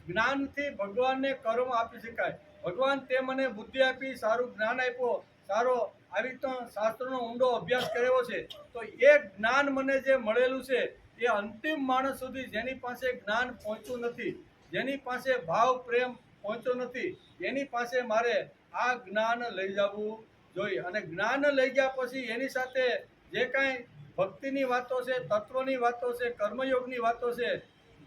જ્ઞાનથી ભગવાનને કર્મ આપી શકાય. ભગવાન તે મને બુદ્ધિ આપી, સારું જ્ઞાન આપ્યો, સારો આવી તો શાસ્ત્રનો ઊંડો અભ્યાસ કર્યો છે, તો એ જ્ઞાન મને જે મળેલું છે એ અંતિમ માણસ સુધી જેની પાસે જ્ઞાન પહોંચ્યું નથી, જેની પાસે ભાવ પ્રેમ પહોંચ્યો નથી, એની પાસે મારે આ જ્ઞાન લઈ જવું જોઈએ. અને જ્ઞાન લઈ ગયા પછી એની સાથે જે કાંઈ ભક્તિની વાતો છે, તત્વની વાતો છે, કર્મયોગની વાતો છે,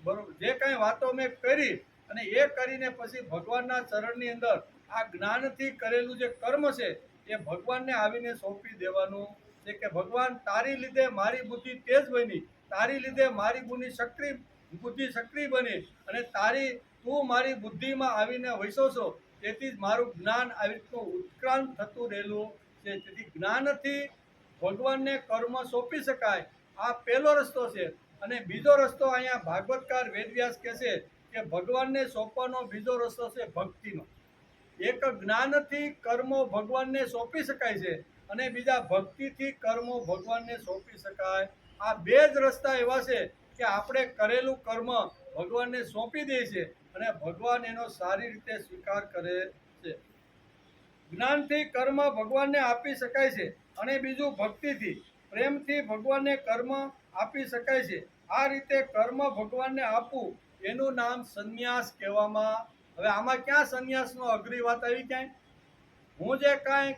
બરોબર, જે કાંઈ વાતો મેં કરી અને એ કરીને પછી ભગવાનના ચરણની અંદર આ જ્ઞાનથી કરેલું જે કર્મ છે એ ભગવાનને આવીને સોંપી દેવાનું છે. કે ભગવાન તારી લીધે મારી બુદ્ધિ તેજ બની, તારી લીધે મારી બુદ્ધિ સક્રિય બની અને તું મારી બુદ્ધિમાં આવીને વસો છો, તેથી જ મારું જ્ઞાન આવી રીતનું ઉત્ક્રાંત થતું રહેલું છે. તેથી જ્ઞાનથી ભગવાનને કર્મ સોંપી શકાય, આ પહેલો રસ્તો છે. અને બીજો રસ્તો અહીંયા ભાગવતકાર વેદવ્યાસ કહે છે કે ભગવાનને સોંપવાનો બીજો રસ્તો છે ભક્તિનો. એક જ્ઞાનથી કર્મો ભગવાનને સોંપી શકાય છે અને બીજા ભક્તિથી કર્મો ભગવાનને સોંપી શકાય. આ 2 જ રસ્તા એવા છે કે આપણે કરેલું કર્મ ભગવાનને સોંપી દે છે અને ભગવાન એનો સારી રીતે સ્વીકાર કરે છે. જ્ઞાનથી કર્મ ભગવાનને આપી શકાય છે અને બીજું ભક્તિથી, પ્રેમથી ભગવાનને કર્મ આપી શકાય છે. આ રીતે કર્મ ભગવાનને આપવું એનું નામ સંન્યાસ કહેવામાં. હવે આમાં ક્યાં સંન્યાસનો અઘરી વાત આવી? ક્યાંય હું જે કાંઈ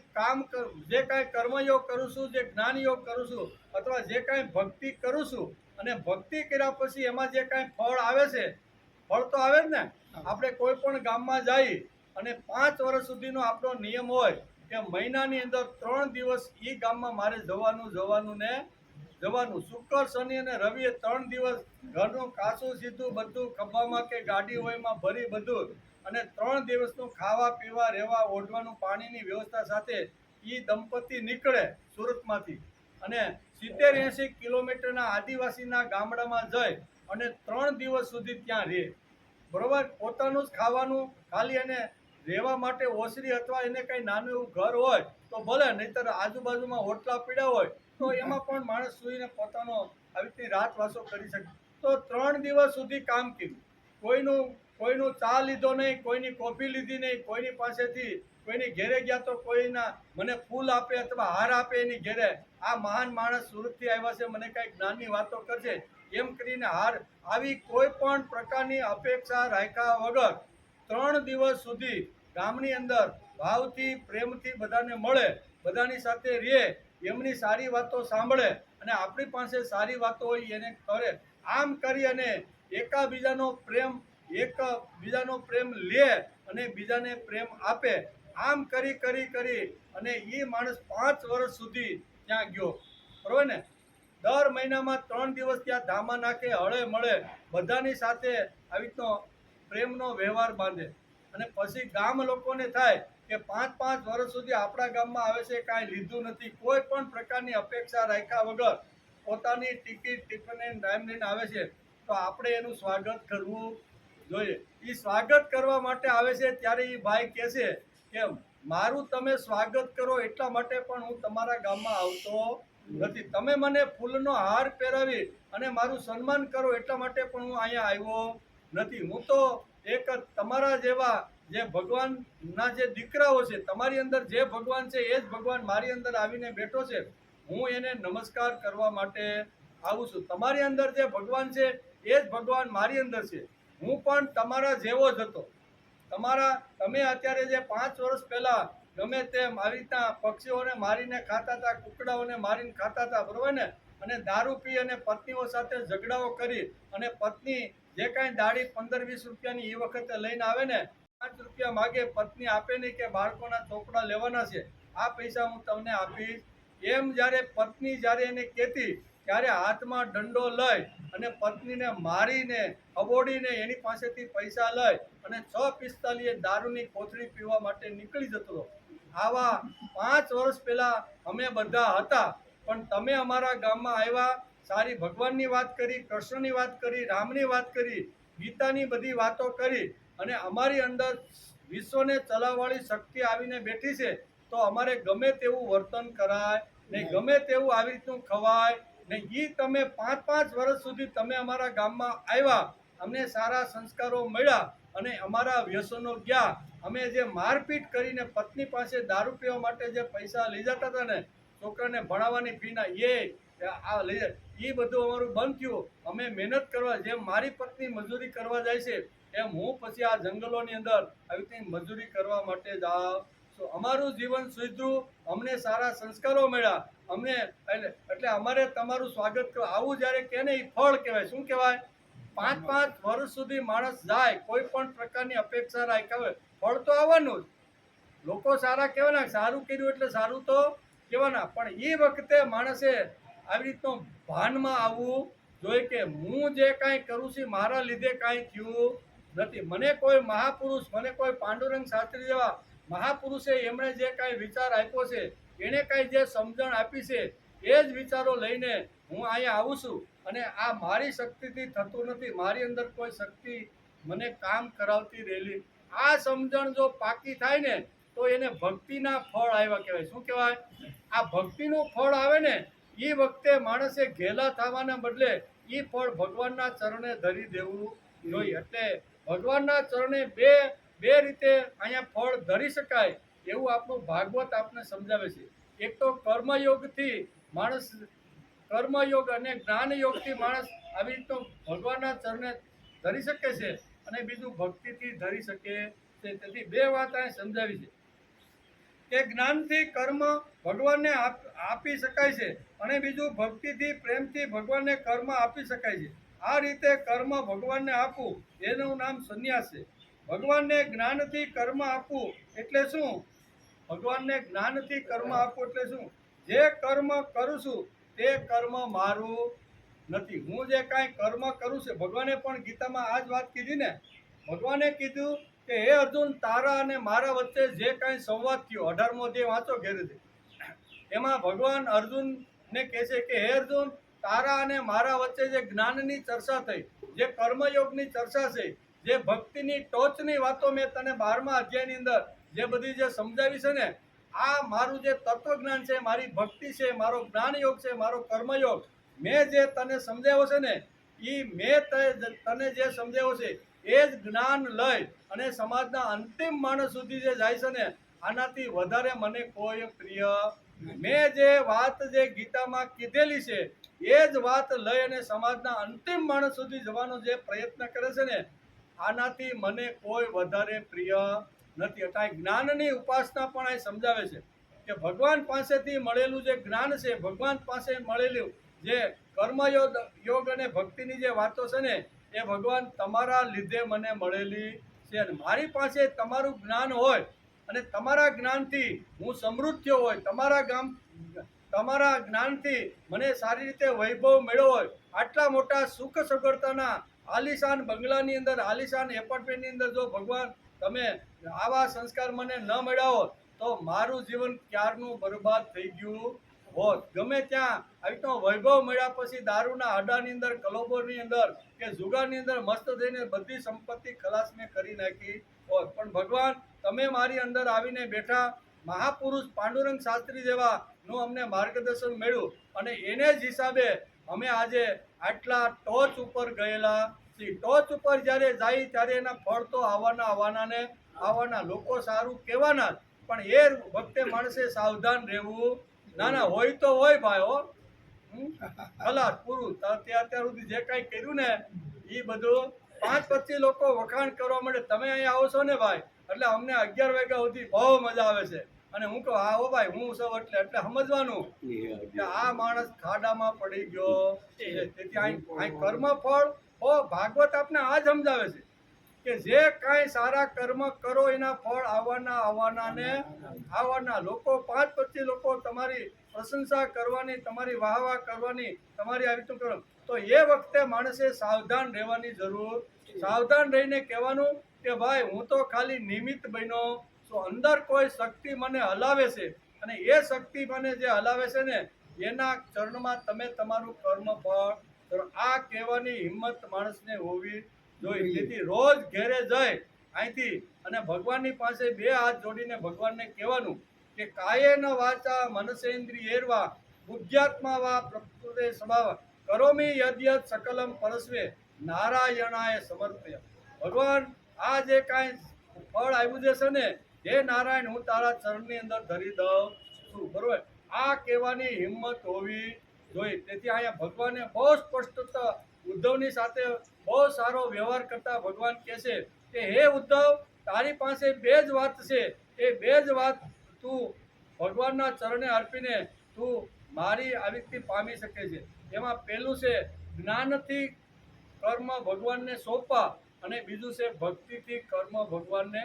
જે કાંઈ કર્મયોગ કરું છું, જે જ્ઞાન યોગ કરું છું અથવા જે કાંઈ ભક્તિ કરું છું અને ભક્તિ કર્યા પછી એમાં જે કાંઈ ફળ આવે છે, ફળ તો આવે જ ને. આપણે કોઈ પણ ગામમાં જઈ અને 5 વર્ષ સુધીનો આપણો નિયમ હોય કે મહિનાની અંદર 3 દિવસ એ ગામમાં મારે જવાનું. શુક્ર, શનિ અને રવિએ 3 દિવસ ઘરનું કાચું સીધું બધું ખભામાં કે ગાડી હોયમાં ભરી બધું અને 3 દિવસનું ખાવા પીવા રહેવા ઓઢવાનું પાણીની વ્યવસ્થા સાથે એ દંપતી નીકળે સુરતમાંથી અને 70-80 કિલોમીટરના આદિવાસીના ગામડામાં જઈ અને 3 દિવસ સુધી ત્યાં રહે. બરોબર, પોતાનું જ ખાવાનું, ખાલી એને રહેવા માટે ઓસરી અથવા એને કંઈ નાનું એવું ઘર હોય તો ભલે, નહીંતર આજુબાજુમાં હોટલા પીડ્યા હોય તો એમાં પણ માણસ સૂઈને પોતાનો આવી રીતની રાતવાસો કરી શકે. તો 3 દિવસ સુધી કામ કર્યું. કોઈનું કોઈનું ચા લીધો નહીં, કોઈની કોફી લીધી નહીં, કોઈની પાસેથી કોઈની ઘેરે ગયા તો કોઈના મને ફૂલ આપે અથવા હાર આપે એની ઘેરે, આ મહાન માણસ સુરતથી આવ્યા છે, મને કાંઈક જ્ઞાનની વાતો કરશે એમ કરીને હાર, આવી કોઈ પણ પ્રકારની અપેક્ષા રાખ્યા વગર 3 દિવસ સુધી ગામની અંદર ભાવથી પ્રેમથી બધાને મળે, બધાની સાથે રહે, એમની સારી વાતો સાંભળે અને આપણી પાસે સારી વાતો હોય એને કરે, આમ કરી અને એકબીજાનો પ્રેમ લે અને બીજાને પ્રેમ આપે, આમ કરી અને એ માણસ 5 વર્ષ સુધી ત્યાં ગયો, બરોબર ને. દર મહિનામાં 3 દિવસ ત્યાં ધામા નાખે, હળે મળે, બધાની સાથે આવી રીતનો પ્રેમનો વ્યવહાર બાંધે અને પછી ગામ લોકોને થાય કે 5-5 વર્ષ સુધી આપણા ગામમાં આવે છે, કાંઈ લીધું નથી, કોઈ પણ પ્રકારની અપેક્ષા રાખ્યા વગર પોતાની ટિકિટ ટિફિન ટાઈમ લઈને આવે છે, તો આપણે એનું સ્વાગત કરવું જોઈએ. એ સ્વાગત કરવા માટે આવે છે ત્યારે એ ભાઈ કહે છે કે મારું તમે સ્વાગત કરો એટલા માટે પણ હું તમારા ગામમાં આવતો નથી, તમે મને ફૂલનો હાર પહેરાવી અને મારું સન્માન કરો એટલા માટે પણ હું અહીંયા આવ્યો નથી. હું તો એક તમારા જેવા જે ભગવાનના જે દીકરાઓ છે, તમારી અંદર જે ભગવાન છે એ જ ભગવાન મારી અંદર આવીને બેઠો છે, હું એને નમસ્કાર કરવા માટે આવું છું. તમારી અંદર જે ભગવાન છે એ જ ભગવાન મારી અંદર છે, હું પણ તમારા જેવો જ હતો. તમે અત્યારે જે 5 વર્ષ પહેલા ગમે તેમ આવી રીતના પક્ષીઓને મારીને ખાતા હતા, કુકડાઓને મારીને ખાતા હતા, બરોબર ને, અને દારૂ પી અને પત્નીઓ સાથે ઝઘડાઓ કરી અને પત્ની જે કાંઈ દાડી 15-20 રૂપિયાની એ વખતે લઈને આવે ને, 5 રૂપિયા માગે, પત્ની આપે નહીં કે બાળકોના ચોપડા લેવાના છે, આ પૈસા હું તમને આપીશ, એમ જ્યારે પત્ની જ્યારે એને કહેતી ત્યારે હાથમાં દંડો લઈ અને પત્નીને મારીને અબોડીને એની પાસેથી પૈસા લઈ અને 6:45 દારૂની કોથળી પીવા માટે નીકળી જતો હતો. આવા 5 વર્ષ પહેલા અમે બધા હતા, પણ તમે અમારા ગામમાં આવ્યા, સારી ભગવાનની વાત કરી, કૃષ્ણની વાત કરી, રામની વાત કરી, ગીતાની બધી વાતો કરી અને અમારી અંદર વિશ્વને ચલાવવાળી શક્તિ આવીને બેઠી છે, તો અમારે ગમે તેવું વર્તન કરાય નહીં, ગમે તેવું આવી રીતનું ખવાય નહીં. એ તમે 5-5 વર્ષ સુધી તમે અમારા ગામમાં આવ્યા, અમને સારા સંસ્કારો મળ્યા અને અમારા વ્યસનો ગયા, અમે જે મારપીટ કરીને પત્ની પાસે દારૂ પીવા માટે જે પૈસા લઈ જતા હતા ને, છોકરાને ભણાવવાની ફીના એ બધું અમારું બંધ થયું. અમે મહેનત કરવા, જેમ મારી પત્ની મજૂરી કરવા જાય છે એમ હું પછી આ જંગલોની અંદર આવી રીતે મજૂરી કરવા માટે જાઉં છું. અમારું જીવન સુધર્યું, અમને સારા સંસ્કારો મળ્યા, અમને એટલે અમારે તમારું સ્વાગત કરો. આવું જ્યારે કહે ને એ ફળ કહેવાય. શું કહેવાય? 5-5 વર્ષ સુધી માણસ જાય, કોઈ પણ પ્રકારની અપેક્ષા રાખ્યા હોય, ફળ તો આવવાનું જ. લોકો સારા કહેવાના, સારું કર્યું એટલે સારું તો કહેવાના, પણ એ વખતે માણસે આવી રીતનું ભાનમાં આવવું જોઈએ કે હું જે કાંઈ કરું છું મારા લીધે કાંઈ થયું નથી. મને કોઈ મહાપુરુષ, મને કોઈ પાંડુરંગ શાસ્ત્રી જેવા મહાપુરુષે એમણે જે કાંઈ વિચાર આપ્યો છે, એણે કાંઈ જે સમજણ આપી છે, એ જ વિચારો લઈને હું અહીંયા આવું છું. અને આ મારી શક્તિથી થતું નથી, મારી અંદર કોઈ શક્તિ મને કામ કરાવતી રહેલી. આ સમજણ જો પાકી થાય ને તો એને ભક્તિના ફળ આવ્યા કહેવાય. શું કહેવાય? આ ભક્તિનું ફળ આવે ને એ વખતે માણસે ઘેલા થવાના બદલે એ ફળ ભગવાનના ચરણે ધરી દેવું જોઈએ. એટલે ભગવાનના ચરણે બે રીતે અહીંયા ફળ ધરી શકાય એવું આપણું ભાગવત આપને સમજાવે છે. એક તો કર્મયોગથી માણસ, કર્મયોગ અને જ્ઞાનયોગથી માણસ આવી રીતનો ભગવાનના ચરણે ધરી શકે છે, અને બીજું ભક્તિથી ધરી શકે છે. તેથી 2 વાત અહીં સમજાવી છે કે જ્ઞાનથી કર્મ ભગવાનને આપી શકાય છે અને બીજું ભક્તિથી પ્રેમથી ભગવાનને કર્મ આપી શકાય છે. આ રીતે કર્મ ભગવાનને આપવું એનું નામ સંન્યાસ છે. ભગવાનને જ્ઞાનથી કર્મ આપવું એટલે શું? ભગવાનને જ્ઞાનથી કર્મ આપવું એટલે શું? જે કર્મ કરું છું તે કર્મ મારું નથી. હું જે કાંઈ કર્મ કરું છું, ભગવાને પણ ગીતામાં આ જ વાત કીધી ને. ભગવાને કીધું કે હે અર્જુન, તારા અને મારા વચ્ચે જે કાંઈ સંવાદ થયો, 18મો અધ્યાય વાંચો ઘેરેથી, એમાં ભગવાન અર્જુનને કહે છે કે હે અર્જુન, તારા અને મારા વચ્ચે જે જ્ઞાનની ચર્ચા થઈ, જે કર્મયોગની ચર્ચા છે, જે ભક્તિની ટોચની વાતો મેં તને 12મા અધ્યાયની અંદર જે બધી જે સમજાવી છે ને, આ મારું જે તત્વજ્ઞાન છે, મારી ભક્તિ છે, મારો જ્ઞાનયોગ છે, મારો કર્મયોગ, મેં જે તને સમજાવ્યો છે ને, એ મેં તને જે સમજાવ્યો છે એ જ જ્ઞાન લઈ અને સમાજના અંતિમ માણસ સુધી જે જાય છે ને, આનાથી વધારે મને કોઈ પ્રિય. મેં જે વાત જે ગીતામાં કીધેલી છે એ જ વાત લઈ અને સમાજના અંતિમ માણસ સુધી જવાનો જે પ્રયત્ન કરે છે ને, આનાથી મને કોઈ વધારે પ્રિય નથી. એટલે જ્ઞાનની ઉપાસના પણ અહીં સમજાવે છે કે ભગવાન પાસેથી મળેલું જે જ્ઞાન છે, ભગવાન પાસે મળેલું જે કર્મયોગ યોગ અને ભક્તિની જે વાતો છે ને, એ ભગવાન તમારા લીધે મને મળેલી છે. અને મારી પાસે તમારું જ્ઞાન હોય અને તમારા જ્ઞાનથી હું સમૃદ્ધ થયો હોય, તમારા જ્ઞાનથી મને સારી રીતે વૈભવ મળ્યો હોય, આટલા મોટા સુખ સગવડતાના આલિશાન બંગલાની અંદર, આલિશાન એપાર્ટમેન્ટની અંદર જો ભગવાન તમે આવા સંસ્કાર મને ન મળ્યા હોત તો મારું જીવન ક્યારનું બરબાદ થઈ ગયું હોત. ગમે ત્યાં આવી રીતનો વૈભવ મળ્યા પછી દારૂના આડાની અંદર, કલોબોની અંદર કે જુગારની અંદર મસ્ત થઈને બધી સંપત્તિ ખલાસ મેં કરી નાખી હોત. પણ ભગવાન તમે મારી અંદર આવીને બેઠા, મહાપુરુષ પાંડુરંગ શાસ્ત્રી જેવા નું અમને માર્ગદર્શન મળ્યું અને એને જ હિસાબે અમે આજે આટલા ટોચ ઉપર ગયેલા છીએ. ટોચ ઉપર જ્યારે જાય ત્યારે એના ફળ તો આવવાના. લોકો સારું કહેવાના, પણ એ વખતે માણસે સાવધાન રહેવું. ના હોય તો હોય ભાઈ, હો ખલાસ પૂરું. અત્યાર સુધી જે કાંઈ કર્યું ને એ બધું 5-25 લોકો વખાણ કરવા માટે તમે અહીંયા આવો છો ને ભાઈ, એટલે અમને 11 વાગ્યા સુધી બહુ મજા આવે છે. અને હું કહું હા હો ભાઈ હું સૌ એટલે સમજવાનું કે આ માણસ ખાડામાં પડી ગયો. તેથી અહીં કર્મ ફળ ભાગવત આપને આ જ સમજાવે છે કે જે કાંઈ સારા કર્મ કરો એના ફળ આવવાના. લોકો 5-25 લોકો તમારી પ્રશંસા કરવાની, તમારી વાહવા કરવાની, તમારી આવી રીતનું કરો, તો એ વખતે માણસે સાવધાન રહેવાની જરૂર. સાવધાન રહીને કહેવાનું કે ભાઈ હું તો ખાલી નિમિત્ત બન્યો છું, અંદર કોઈ શક્તિ મને હલાવે છે અને એ શક્તિ મને જે હલાવે છે ને એના ચરણમાં તમે તમારું કર્મ ફળ કરો. આ કહેવાની હિંમત માણસને હોવી જોઈએ. તેથી રોજ ઘેરે જાય અહીંથી અને ભગવાનની પાસે 2 હાથ જોડીને ભગવાનને કહેવાનું કે કાયેન વાચા મનસેન્દ્રિયેર્વા બુદ્ધ્યાત્મા વા પ્રકૃતે સ્વભાવ કરોમિ યદ્યત સકલમ પરસ્વે નારાયણાય સમર્પય. ભગવાન આ જે કાંઈ ફળ આવ્યું છે ને, હે નારાયણ હું તારા ચરણની અંદર ધરી દઉં છું. બરોબર, આ કહેવાની હિંમત હોવી જોઈએ. તેથી અહીંયા ભગવાને બહુ સ્પષ્ટ ઉદ્ધવની સાથે બહુ સારો વ્યવહાર કરતા ભગવાન કહે છે કે હે ઉદ્ધવ, તારી પાસે 2 જ વાત છે. એ 2 જ વાત તું ભગવાનના ચરણે અર્પીને તું મારી આવીથી પામી શકે છે. એમાં પહેલું છે જ્ઞાનથી કર્મ ભગવાનને સોંપવા અને બીજું છે ભક્તિથી કર્મ ભગવાનને.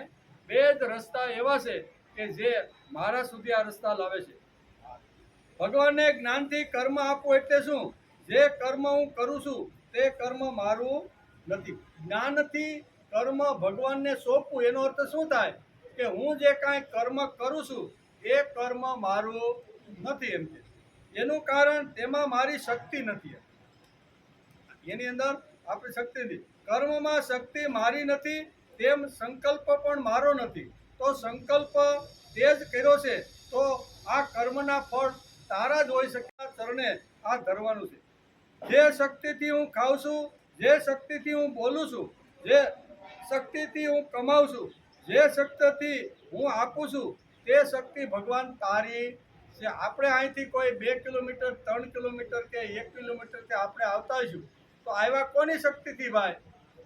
2 જ રસ્તા એવા છે કે જે મારા સુધી આ રસ્તા લાવે છે. ભગવાનને જ્ઞાનથી કર્મ આપવું એટલે શું? જે કર્મ હું કરું છું તે કર્મ મારું નથી. જ્ઞાનથી કર્મ ભગવાનને સોંપવું એનો અર્થ શું થાય કે હું જે કાંઈ કર્મ કરું છું એ કર્મ મારું નથી. એમ છે એનું કારણ તેમાં મારી શક્તિ નથી. એની અંદર આપણી શક્તિ નથી. કર્મમાં શક્તિ મારી નથી, તેમ સંકલ્પ પણ મારો નથી. તો સંકલ્પ તે જ કર્યો છે તો આ કર્મના ફળ તારા જ હોઈ શકે. ચરણે આ ધરવાનું છે. જે શક્તિથી હું ખાઉં છું, જે શક્તિથી હું બોલું છું, જે શક્તિથી હું કમાઉં છું, જે શક્તિથી હું આપું છું, તે શક્તિ ભગવાન તારી છે. આપણે અહીંથી કોઈ 2 કિલોમીટર, 3 કિલોમીટર કે 1 કિલોમીટર કે આપણે આવતા હોઈશું તો આવ્યા કોની શક્તિથી ભાઈ?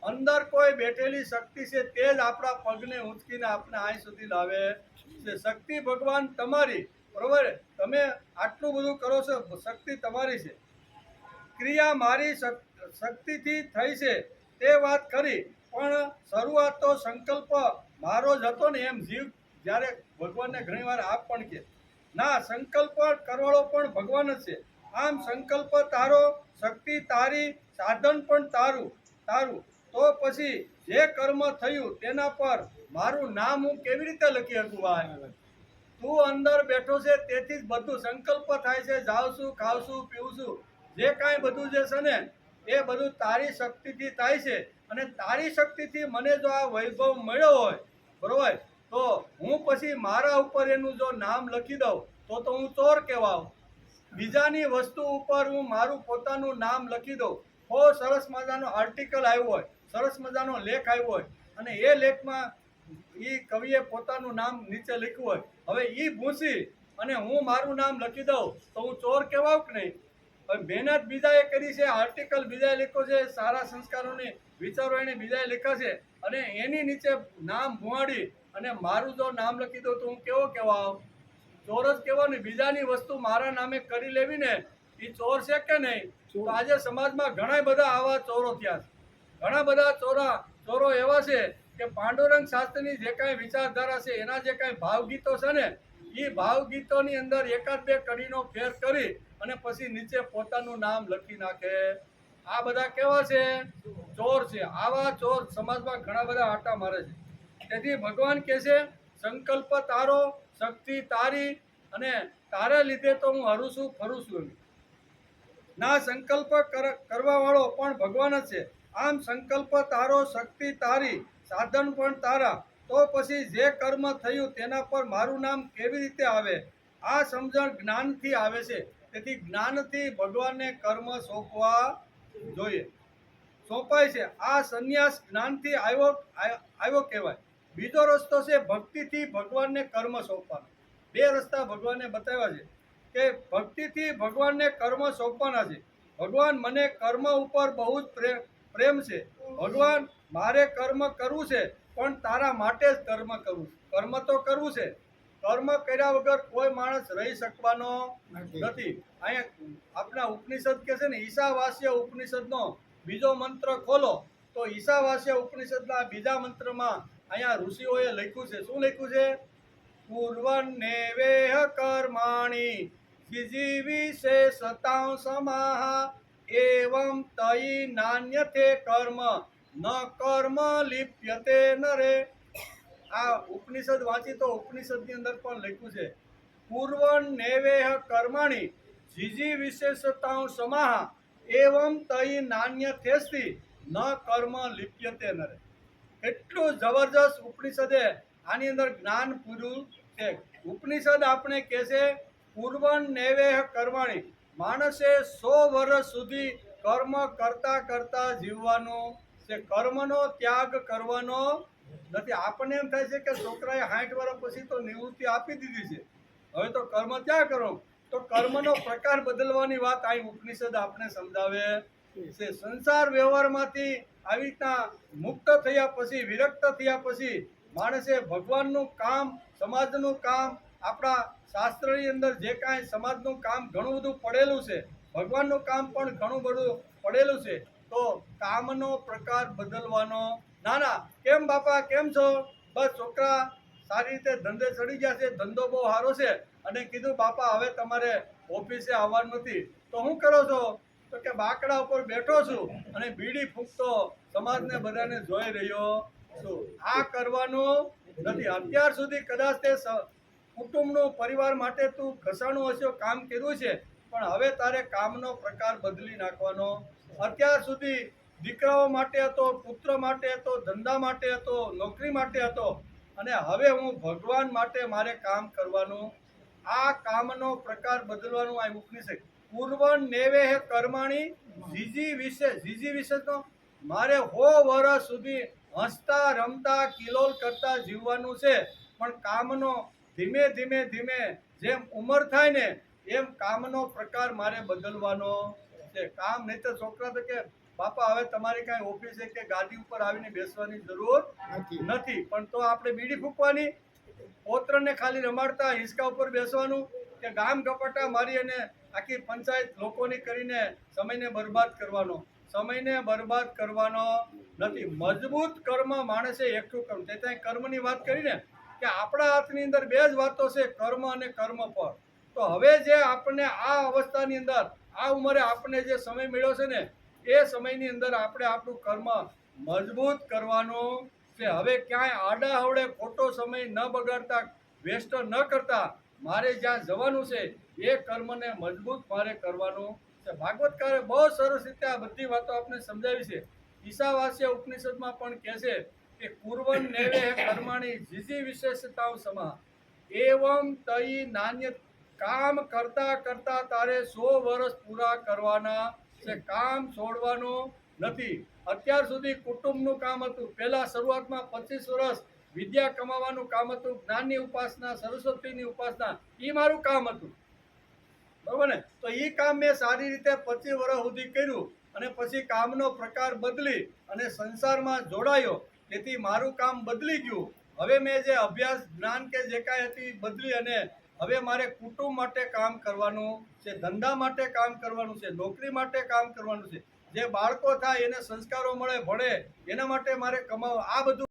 અંદર કોઈ બેઠેલી શક્તિ છે તે જ આપણા પગને ઊંચકીને આપણે અહીં સુધી લાવે છે. શક્તિ ભગવાન તમારી, બરોબર? તમે આટલું બધું કરો છો, શક્તિ તમારી છે. ક્રિયા મારી શક્તિથી થઈ છે તે વાત ખરી, પણ શરૂઆત તો સંકલ્પ મારો જ હતો ને. એમ જીવ જ્યારે ભગવાનને ઘણીવાર આપ પણ કે ના, સંકલ્પ કરવાળો પણ ભગવાન જ છે. આમ સંકલ્પ તારો, શક્તિ તારી, સાધન પણ તારું. તો પછી જે કર્મ થયું તેના પર મારું નામ હું કેવી રીતે લખી શકું ભાઈ? તું અંદર બેઠો છે તેથી જ બધું સંકલ્પ થાય છે. જાઉં છું, ખાઉં છું, પીવું છું, જે કાંઈ બધું જે છે ને એ બધું તારી શક્તિથી થાય છે. અને તારી શક્તિથી મને જો આ વૈભવ મળ્યો હોય, બરોબર, તો હું પછી મારા ઉપર એનું જો નામ લખી દઉં તો હું ચોર કહેવાઉં. બીજાની વસ્તુ ઉપર હું મારું પોતાનું નામ લખી દઉં. બહુ સરસ મજાનો આર્ટિકલ આવ્યો હોય સરસ મજાનો લેખ આવ્યો હોય અને એ લેખમાં એ કવિએ પોતાનું નામ નીચે લખ્યું હોય, હવે એ ભૂંસી અને હું મારું નામ લખી દઉં તો હું ચોર કહેવાઉં કે નહીં? હવે મહેનત બીજાએ કરી છે, આર્ટિકલ બીજાએ લખ્યો છે, સારા સંસ્કારોની વિચારો એને બીજાએ લખ્યા છે અને એની નીચે નામ ભુવાડી અને મારું જો નામ લખી દઉં તો હું કેવો કહેવાઉં? ચોર જ કહેવાનું. બીજાની વસ્તુ મારા નામે કરી લેવી ને એ ચોર છે કે નહીં? તો આજે સમાજમાં ઘણા બધા આવા ચોરો થયા છે. ઘણા બધા ચોરો એવા છે કે પાંડુરંગ શાસ્ત્રીની જે કાંઈ વિચારધારા છે એના જે કાંઈ ભાવગીતો છે ને એ ભાવગીતોની અંદર એકાદ બે કડીનો ફેર કરી અને પછી નીચે પોતાનું નામ લખી નાખે. આ બધા કેવા છે? ચોર છે. આવા ચોર સમાજમાં ઘણા બધા આટા મારે છે. તેથી ભગવાન કહે છે સંકલ્પ તારો, શક્તિ તારી, અને તારે લીધે તો હું હરું છું ફરું છું. ના સંકલ્પ કરવા વાળો પણ ભગવાન જ છે. આમ સંકલ્પ તારો, શક્તિ તારી, સાધન પણ તારા, તો પછી જે કર્મ થયું તેના પર મારું નામ કેવી રીતે આવે? આ સમજણ જ્ઞાનથી આવે છે. તેથી જ્ઞાનથી ભગવાનને કર્મ સોંપવા જોઈએ, સોંપાય છે. આ સંન્યાસ જ્ઞાનથી આવ્યો કહેવાય. બીજો રસ્તો છે ભક્તિથી ભગવાનને કર્મ સોંપવાનો. બે રસ્તા ભગવાને બતાવ્યા છે કે ભક્તિથી ભગવાનને કર્મ સોંપવાના છે. ભગવાન મને કર્મ ઉપર બહુ જ પ્રેમ છે. ભગવાન મારે કર્મ કરવું છે પણ તારા માટે જ કર્મ કરવું છે. કર્મ તો કરવું છે, કર્મ કર્યા વગર કોઈ માણસ રહી શકવાનો નથી. અહીંયા આપણા ઉપનિષદ કે છે ને, ઈશાવાસ્ય ઉપનિષદનો બીજો મંત્ર ખોલો તો ઈશાવાસ્ય ઉપનિષદના બીજા મંત્રમાં અહીંયા ઋષિઓએ લખ્યું છે. શું લખ્યું છે? પૂર્વન્નેવેહ કર્માણિ જીજીવિશેષતાં સમાહ એવં તયિ નાન્યથે કર્મ ન કર્મ લિપ્યતે નરે. આ ઉપનિષદ વાંચી તો ઉપનિષદની અંદર પણ લખ્યું છે પૂર્વન્નેવેહ કર્માણિ જીજીવિશેષતાં સમાહ એવં તયિ નાન્યથેસ્તિ ન કર્મ લિપ્યતે નરે. એટલું જબરજસ્ત ઉપનિષદે આની અંદર જ્ઞાન પૂર્યું છે. ઉપનિષદ આપણે કહે છે પૂર્વન્નેવેહ કર્માણિ, માણસે 100 વર્ષ સુધી કર્મ કરતા કરતા જીવવાનું છે. કર્મનો ત્યાગ કરવાનો નથી. આપણને એમ થાય છે કે છોકરાએ 60 વર્ષ પછી તો નિવૃત્તિ આપી દીધી છે, હવે તો કર્મ ત્યાગ કરો. તો કર્મનો પ્રકાર બદલવાની વાત અહીં ઉપનિષદ આપણે સમજાવે છે. સંસાર વ્યવહારમાંથી આવી રીતના મુક્ત થયા પછી, વિરક્ત થયા પછી માણસે ભગવાનનું કામ, સમાજનું કામ, આપણા શાસ્ત્રની અંદર જે કાંઈ સમાજનું કામ ઘણું બધું પડેલું છે, ભગવાનનું કામ પણ ઘણું બધું પડેલું છે. તો કામનો પ્રકાર બદલવાનો. ના ના, કેમ બાપા કેમ છો? બસ છોકરા સારી રીતે ધંધે ચડી ગયા છે, ધંધો બહુ સારો છે, અને કીધું બાપા હવે તમારે ઓફિસે આવવાનું નથી. તો શું કરો છો? તો કે બાકડા ઉપર બેઠો છું અને બીડી ફૂંકતો સમાજને બધાને જોઈ રહ્યો છું. આ કરવાનું નથી. અત્યાર સુધી કદાચ તે કુટુંબનું, પરિવાર માટે તું ઘસાણું હશે, કામ કર્યું છે, પણ હવે તારે કામનો પ્રકાર બદલી નાખવાનો. અત્યાર સુધી દીકરાઓ માટે હતો, પુત્ર માટે હતો, ધંધા માટે હતો, નોકરી માટે હતો, અને હવે હું ભગવાન માટે મારે કામ કરવાનું. આ કામનો પ્રકાર બદલવાનું આ ઉપનિષદ. પૂર્વન્નેવેહ કર્માણિ જીજી વિશે તો મારે 100 વર્ષ સુધી હસતા રમતા કિલોલ કરતા જીવવાનું છે, પણ કામનો ધીમે ધીમે ધીમે જેમ ઉંમર થાય ને એમ કામનો પ્રકાર મારે બદલવાનો છે. કામ નહીં તો છોકરા તો કે બાપા હવે તમારી કાંઈ ઓફિસે કે ગાડી ઉપર આવીને બેસવાની જરૂર નથી, પણ તો આપણે બીડી ફૂંકવાની, પોત્રને ખાલી રમાડતા હિંચકા ઉપર બેસવાનું, કે ગામ ગપાટા મારી અને આખી પંચાયત લોકોની કરીને સમયને બરબાદ કરવાનો. સમયને બરબાદ કરવાનો નથી. મજબૂત કર્મ માણસે એકઠું કરવું. તે ત્યાં કર્મની વાત કરીને કે આપણા હાથની અંદર બે જ વાતો છે, કર્મ અને કર્મફળ. તો હવે જે આપણને આ અવસ્થાની અંદર, આ ઉંમરે આપણને જે સમય મળ્યો છે ને, એ સમયની અંદર આપણે આપણું કર્મ મજબૂત કરવાનું છે. હવે ક્યાંય આડા હવડે ખોટો સમય ન બગાડતા, વેસ્ટ ન કરતા મારે જ્યાં જવાનું છે એ કર્મને મજબૂત મારે કરવાનું છે. ભાગવતકારે બહુ સરસ રીતે આ બધી વાતો આપણે સમજાવી છે. ઈશાવાસ્ય ઉપનિષદમાં પણ કહે છે કે પૂર્વન્નેવેહ કર્માણિ જીજી વિશેષતાં સમાહ એવં તયિ નાન્ય. કામ કરતા કરતા તારે 100 વર્ષ પૂરા કરવાના છે. કામ છોડવાનું નથી. અત્યાર સુધી કુટુંબનું કામ હતું. પહેલા શરૂઆતમાં 25 વર્ષ વિદ્યા કમાવાનું કામ હતું, જ્ઞાનની ઉપાસના, સરસ્વતીની ઉપાસના, એ મારું કામ હતું. બરોબર ને? તો એ કામ મેં સારી રીતે 25 વર્ષ સુધી કર્યું અને પછી કામનો પ્રકાર બદલી અને સંસારમાં જોડાયો, તેથી મારું કામ બદલી ગયું. હવે મેં જે અભ્યાસ જ્ઞાન કે જે કાંઈ હતી બદલી અને હવે મારે કુટુંબ માટે કામ કરવાનું છે, ધંધા માટે કામ કરવાનું છે, નોકરી માટે કામ કરવાનું છે. જે બાળકો થાય એને સંસ્કારો મળે, ભણે, એના માટે મારે કમાવું. આ બધું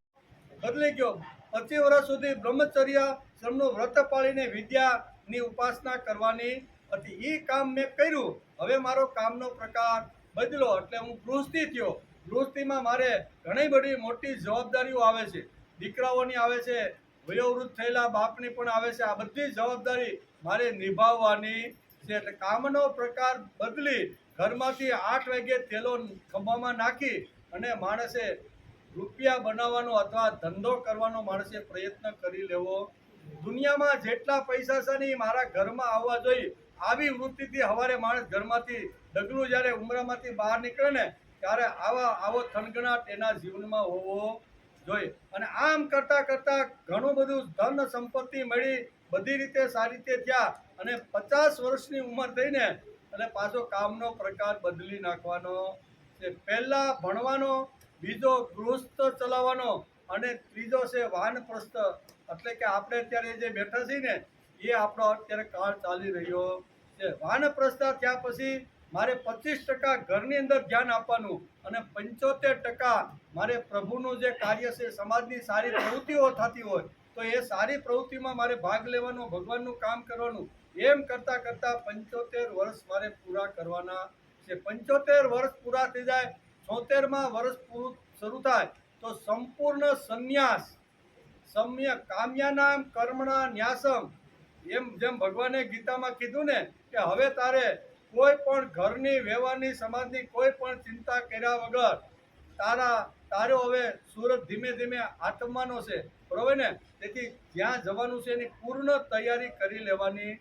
બદલી ગયો. 25 વર્ષ સુધી બ્રહ્મચર્ય શ્રમનું વ્રત પાળીને વિદ્યાની ઉપાસના કરવાની હતી. એ કામ મેં કર્યું. હવે મારો કામનો પ્રકાર બદલો એટલે હું ગૃહસ્થી થયો. ગૃહસ્થીમાં મારે ઘણી બધી મોટી જવાબદારીઓ આવે છે. દીકરાઓની આવે છે, વયોવૃદ્ધ થયેલા બાપની પણ આવે છે. આ બધી જવાબદારી મારે નિભાવવાની છે. એટલે કામનો પ્રકાર બદલી ઘરમાંથી 8 વાગે થેલો ખંભામાં નાખી અને માણસે રૂપિયા બનાવવાનો અથવા ધંધો કરવાનો માણસે પ્રયત્ન કરી લેવો. દુનિયામાં જેટલા પૈસા છે ને એ મારા ઘરમાં આવવા જોઈએ. આવી વૃત્તિથી સવારે માણસ ઘરમાંથી ડગલું જ્યારે ઉમરામાંથી બહાર નીકળે ને ત્યારે આવો થનગણાટ એના જીવનમાં હોવો જોઈએ. અને આમ કરતા કરતા ઘણું બધું ધન સંપત્તિ મળી, બધી રીતે સારી રીતે થયા અને 50 વર્ષની ઉંમર થઈને એટલે પાછો કામનો પ્રકાર બદલી નાખવાનો છે. પહેલા ભણવાનો, બીજો ગૃહસ્થ ચલાવવાનો અને ત્રીજો છે વાનપ્રસ્થ. એટલે કે આપણે અત્યારે જે બેઠા છીએ ને એ આપણો અત્યારે કાળ ચાલી રહ્યો છે. વાનપ્રસ્થ થયા પછી મારે 25% ઘરની અંદર ધ્યાન આપવાનું અને 75% મારે પ્રભુનું જે કાર્ય છે, સમાજની સારી પ્રવૃત્તિઓ થતી હોય તો એ સારી પ્રવૃત્તિમાં મારે ભાગ લેવાનો, ભગવાનનું કામ કરવાનું. એમ કરતાં કરતાં 75 વર્ષ મારે પૂરા કરવાના છે. 75 વર્ષ પૂરા થઈ જાય, 76માં વર્ષ પૂરું શરૂ થાય તો સંપૂર્ણ સંન્યાસ, સમ્યક કામ્યાનામ કર્મણા ન્યાસમ, એમ જેમ ભગવાને ગીતામાં કીધું ને કે હવે તારે કોઈ પણ ઘરની, વ્યવહારની, સમાજની કોઈ પણ ચિંતા કર્યા વગર તારો હવે સુરત ધીમે ધીમે આત્માનો છે. બરોબર ને? તેથી જ્યાં જવાનું છે એની પૂર્ણ તૈયારી કરી લેવાની.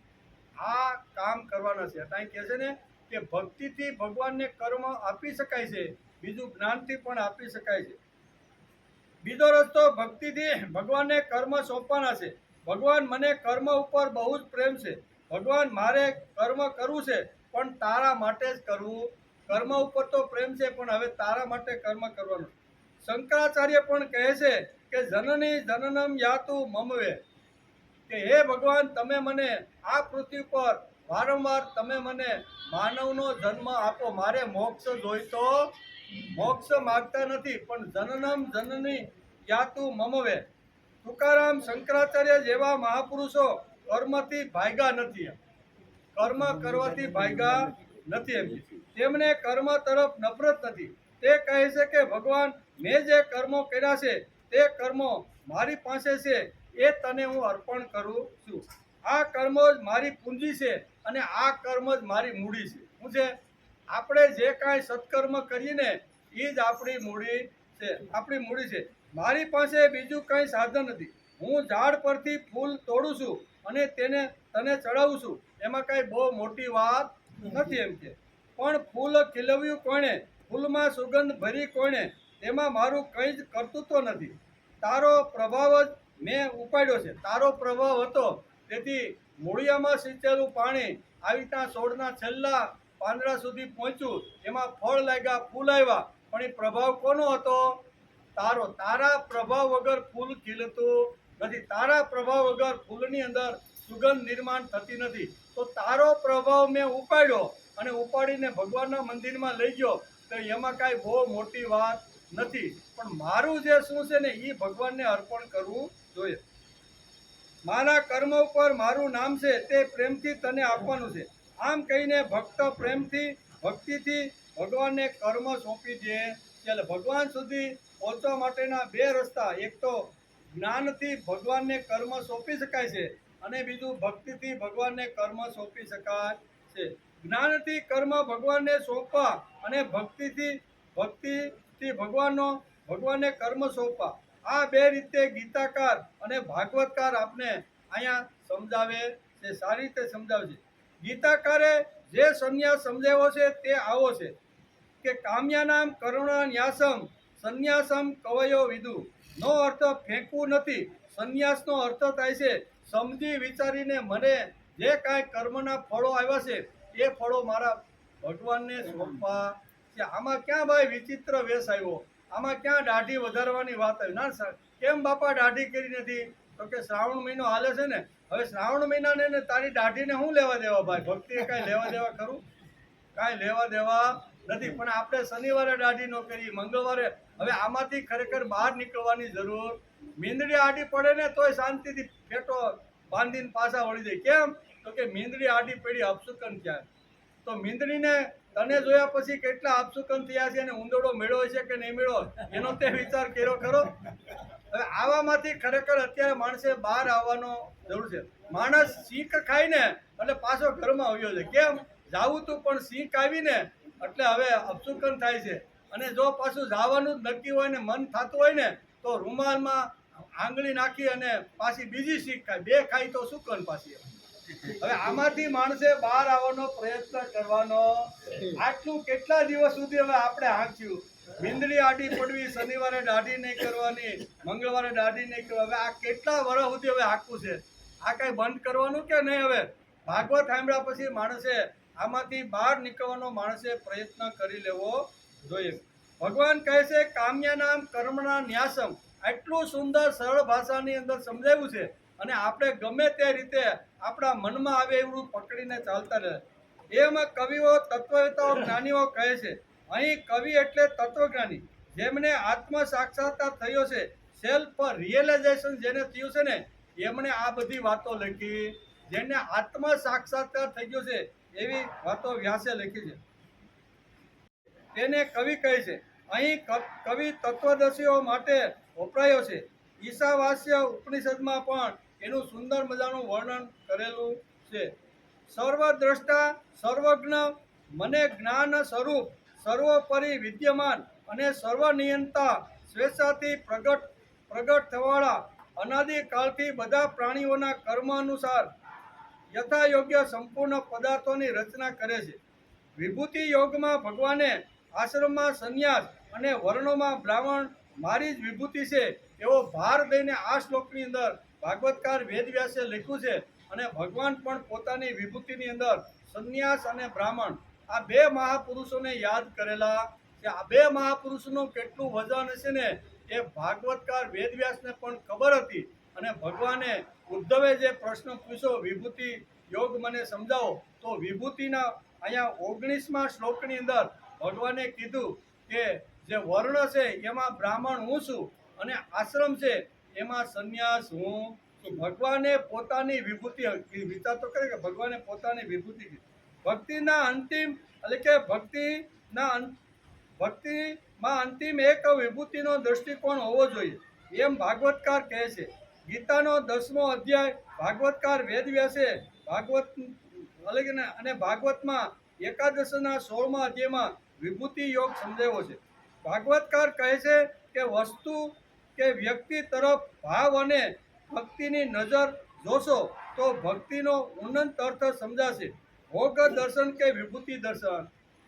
આ કામ કરવાના છે. ત્યાં કહે છે ને કે ભક્તિથી ભગવાનને કર્મ આપી શકાય છે, બીજું જ્ઞાનથી પણ આપી શકાય છે. બીજો રસ્તો ભક્તિથી ભગવાનને કર્મ સોંપવાના છે. ભગવાન મને કર્મ ઉપર બહુ જ પ્રેમ છે. ભગવાન મારે કર્મ કરવું છે પણ તારા માટે જ કરવું. કર્મ ઉપર તો પ્રેમ છે પણ હવે તારા માટે કર્મ કરવાનું. શંકરાચાર્ય પણ કહે છે કે જનની જનનમ યાતુ મમવે, કે હે ભગવાન તમે મને આ પૃથ્વી પર વારંવાર તમે મને માનવનો જન્મ આપો. મારે મોક્ષ જોઈતો, મોક્ષ માગતા નથી પણ જનનમ જનની યાતુ મમવે. તુકારામ, શંકરાચાર્ય જેવા મહાપુરુષો કર્મથી ભાગ્યા નથી. કર્મ કરવાથી ભાગ્યા નથી. તેમને કર્મ તરફ નફરત નથી. તે કહે છે કે ભગવાન મેં જે કર્મો કર્યા છે તે કર્મો મારી પાસે છે, એ તને હું અર્પણ કરું છું. આ કર્મ જ મારી પૂંજી છે અને આ કર્મ જ મારી મૂડી છે. શું છે? આપણે જે કાંઈ સત્કર્મ કરીએ ને એ જ આપણી મૂડી છે, આપણી મૂડી છે. મારી પાસે બીજું કંઈ સાધન નથી. હું ઝાડ પરથી ફૂલ તોડું છું અને તને ચડાવું છું, એમાં કાંઈ બહુ મોટી વાત નથી. એમ કે પણ ફૂલ ખીલવ્યું કોણે, ફૂલમાં સુગંધ ભરી કોણે, તેમાં મારું કંઈ જ કર્તૃત્વ નથી. તારો પ્રભાવ જ મેં ઉપાડ્યો છે. તારો પ્રભાવ હતો તેથી મૂળિયામાં સિંચેલું પાણી આવી રીતના છોડના છેલ્લા પાંદડા સુધી પહોંચ્યું, એમાં ફળ લાગ્યા, ફૂલ આવ્યા, પણ એ પ્રભાવ કોનો હતો? તારો. તારા પ્રભાવ વગર ફૂલ ખીલતું નથી. તારા પ્રભાવ વગર ફૂલની અંદર સુગંધ નિર્માણ થતી નથી. તો તારો પ્રભાવ મેં ઉપાડ્યો અને ઉપાડીને ભગવાનના મંદિરમાં લઈ ગયો, તો એમાં કાંઈ બહુ મોટી વાત નથી. પણ મારું જે શું છે ને એ ભગવાનને અર્પણ કરવું જોઈએ. મારા કર્મ ઉપર મારું નામ છે તે પ્રેમથી તને આપવાનું છે. આમ કહીને ભક્ત પ્રેમથી, ભક્તિથી ભગવાનને કર્મ સોંપી દે. એટલે ભગવાન સુધી પહોંચવા માટેના બે રસ્તા, એક તો જ્ઞાનથી ભગવાનને કર્મ સોંપી શકાય છે અને બીજું ભક્તિથી ભગવાનને કર્મ સોંપી શકાય છે. જ્ઞાનથી કર્મ ભગવાનને સોંપવા અને ભક્તિથી ભગવાનને કર્મ સોંપવા, આ બે રીતે ગીતાકાર અને ભાગવતકાર આપને અહીંયા સમજાવે છે, સારી રીતે સમજાવે છે. ગીતાકારે જે સંન્યાસ સમજાવ્યો છે તે આવો છે કે કામ્યાનામ કરુણા ન્યાસમ સંન્યાસમ કવયો વિદુ નો અર્થ ફેંકવું નથી. સંન્યાસનો અર્થ થાય છે સમજી વિચારીને મને જે કાંઈ કર્મના ફળો આવ્યા છે એ ફળો મારા ભગવાનને સોંપવા છે. આમાં ક્યાં ભાઈ વિચિત્ર વેશ આવ્યો? આમાં ક્યાં દાઢી વધારવાની વાત આવી? ના, કેમ બાપા દાઢી કરી નથી? તો કે શ્રાવણ મહિનો હાલે છે ને, હવે શ્રાવણ મહિનાને ને તારી દાઢીને શું લેવા દેવા ભાઈ? ભક્તિએ કાંઈ લેવા દેવા ખરું? કાંઈ લેવા દેવા નથી. પણ આપણે શનિવારે દાઢી ન કરી, મંગળવારે. હવે આમાંથી ખરેખર બહાર નીકળવાની જરૂર. મીંદડી આડી પડે ને તોય શાંતિથી ફેટો બાંધીને પાછા વળી જાય. કેમ? તો કે મીંદડી આડી પડી અપશુકન થયા. તો મીંદડીને તને જોયા પછી કેટલા અપશુકન થયા છે અને ઊંદડો મેળ્યો છે કે નહીં મેળ્યો એનો તે વિચાર કર્યો ખરો? હવે આવામાંથી ખરેખર અત્યારે માણસે બહાર આવવાનો જરૂર છે. માણસ શીખ ખાય ને એટલે પાછો ઘરમાં આવ્યો છે. કેમ? જાવું તું પણ શીખ આવીને એટલે હવે અપશુકન થાય છે. અને જો પાછું જવાનું જ નક્કી હોય ને મન થતું હોય ને તો રૂમાલમાં આંગળી નાખી અને પાછી બીજી શીખ ખાય. બે ખાય તો શુકન પાછી. હવે આમાંથી માણસે બહાર આવવાનો પ્રયત્ન કરવાનો. આટલું કેટલા દિવસ સુધી હવે આપણે હાંક્યું? મીંદડી આડી પડવી, શનિવારે દાઢી નહીં કરવાની, મંગળવારે દાઢી નહીં કરવાની. હવે આ કેટલા વર્ષ સુધી હવે હાંકવું છે? આ કઈ બંધ કરવાનું કે નહીં? હવે ભાગવત સાંભળ્યા પછી માણસે આમાંથી બહાર નીકળવાનો માણસે પ્રયત્ન કરી લેવો જોઈએ. ભગવાન કહે છે કામ્યાનામ કર્મણા ન્યાસમ. આટલું સુંદર સરળ ભાષાની અંદર સમજાવ્યું છે અને આપણે ગમે તે રીતે આપણા મનમાં આવે એવું પકડીને ચાલતા રહે. એમાં કવિઓ, તત્વવેતાઓ, જ્ઞાનીઓ કહે છે. અહીં કવિ એટલે તત્વજ્ઞાની, જેમને આત્મ સાક્ષાત્કાર થયો છે, સેલ્ફ રિયલાઇઝેશન જેને થયું છે ને એમણે આ બધી વાતો લખી. જેને આત્મ સાક્ષાત્કાર થઈ ગયો છે એવી વાતો વ્યાસે લખી છે, તેને કવિ કહે છે. અહીં કવિ તત્વદર્શીઓ માટે વપરાયો છે. ઈશાવાસ્ય ઉપનિષદમાં પણ એનું સુંદર મજાનું વર્ણન કરેલું છે. સર્વદ્રષ્ટા, સર્વજ્ઞ, મને જ્ઞાન સ્વરૂપ, સર્વોપરી વિદ્યમાન અને સર્વનિયંતા, સ્વેચ્છાથી પ્રગટ થવાળા, અનાદિકાળથી બધા પ્રાણીઓના કર્મ અનુસાર યથાયોગ્ય સંપૂર્ણ પદાર્થોની રચના કરે છે. વિભૂતિ યોગમાં ભગવાને આશ્રમમાં સંન્યાસ અને વર્ણોમાં બ્રાહ્મણ મારી જ વિભૂતિ છે એવો ભાર દઈને આ શ્લોકની અંદર ભાગવતકાર વેદવ્યાસે લખ્યું છે. અને ભગવાન પણ પોતાની વિભૂતિની અંદર સંન્યાસ અને બ્રાહ્મણ આ બે મહાપુરુષોને યાદ કરેલા છે. આ બે મહાપુરુષોનું કેટલું વજન હશે ને એ ભાગવતકાર વેદવ્યાસને પણ ખબર હતી. અને ભગવાને ઉદ્ધવે જે પ્રશ્ન પૂછ્યો વિભૂતિ યોગ મને સમજાવો, તો વિભૂતિના અહીંયા 19મા શ્લોકની અંદર ભગવાને કીધું કે જે વર્ણ છે એમાં બ્રાહ્મણ હું છું અને આશ્રમ છે એમાં સંન્યાસ હું છું. ભગવાને પોતાની વિભૂતિ, વિચાર તો કરે કે ભગવાને પોતાની વિભૂતિ ભક્તિના અંતિમ એટલે કે ભક્તિમાં અંતિમ એક વિભૂતિનો દ્રષ્ટિકોણ હોવો જોઈએ એમ ભાગવતકાર કહે છે. ગીતાનો 10મો અધ્યાય ભાગવતકાર વેદવ્યાસે અને ભાગવતમાં એકાદશના 16મા અધ્યાયમાં વિભૂતિ યોગ સમજાવ્યો છે. ભાગવતકાર કહે છે કે વસ્તુ કે વ્યક્તિ તરફ ભાવ અને ભક્તિની નજર જોશો તો ભક્તિનો ઉન્નત અર્થ સમજાશે. ભોગ દર્શન કે વિભૂતિ દર્શન,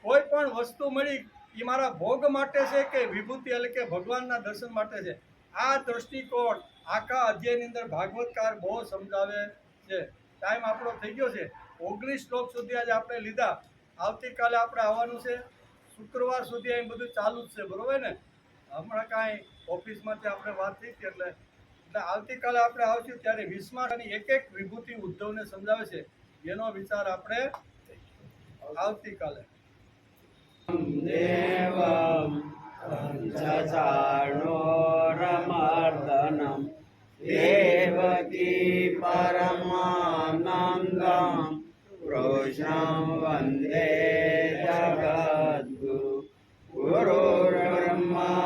કોઈ પણ વસ્તુ મળી એ મારા ભોગ માટે છે કે વિભૂતિ એટલે કે ભગવાનના દર્શન માટે છે. આ દ્રષ્ટિકોણ આખા અધ્યાયની અંદર ભાગવતકાર બહુ સમજાવે છે. ટાઈમ આપણો થઈ ગયો છે. 19 શ્લોક સુધી આજે આપણે લીધા. આવતીકાલે આપણે આવવાનું છે. શુક્રવાર સુધી અહીં બધું ચાલુ જ છે, બરોબર ને? હમણાં કાંઈ ઓફિસમાંથી આપણે વાત થઈ હતી એટલે આવતીકાલે આપણે આવશું ત્યારે 20મા એક એક વિભૂતિ ઉદ્ધવને સમજાવે છે એનો વિચાર આપણે આવતીકાલે. દેવમ પંચચાણોરમર્દનમ દેવકી પરમાનંદમ કૃષ્ણં વંદે જગદ્ગુરુ. ગુરુર્બ્રહ્મા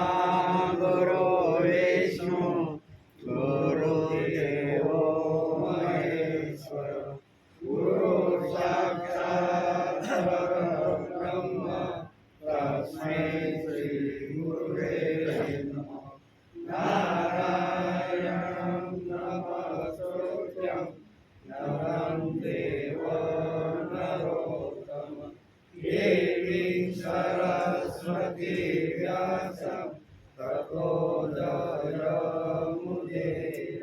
ગુરુ વિષ્ણુ ગુરુદેવો મહેશ્વર. ગુરુ સાક્ષાત પરબ્રહ્મ તસ્મૈ શ્રી ગુરવે નમઃ. નારાયણં નમસ્કૃત્યં નરં દેવ નરોત્તમં व्यासं ततो जयमुदीरये।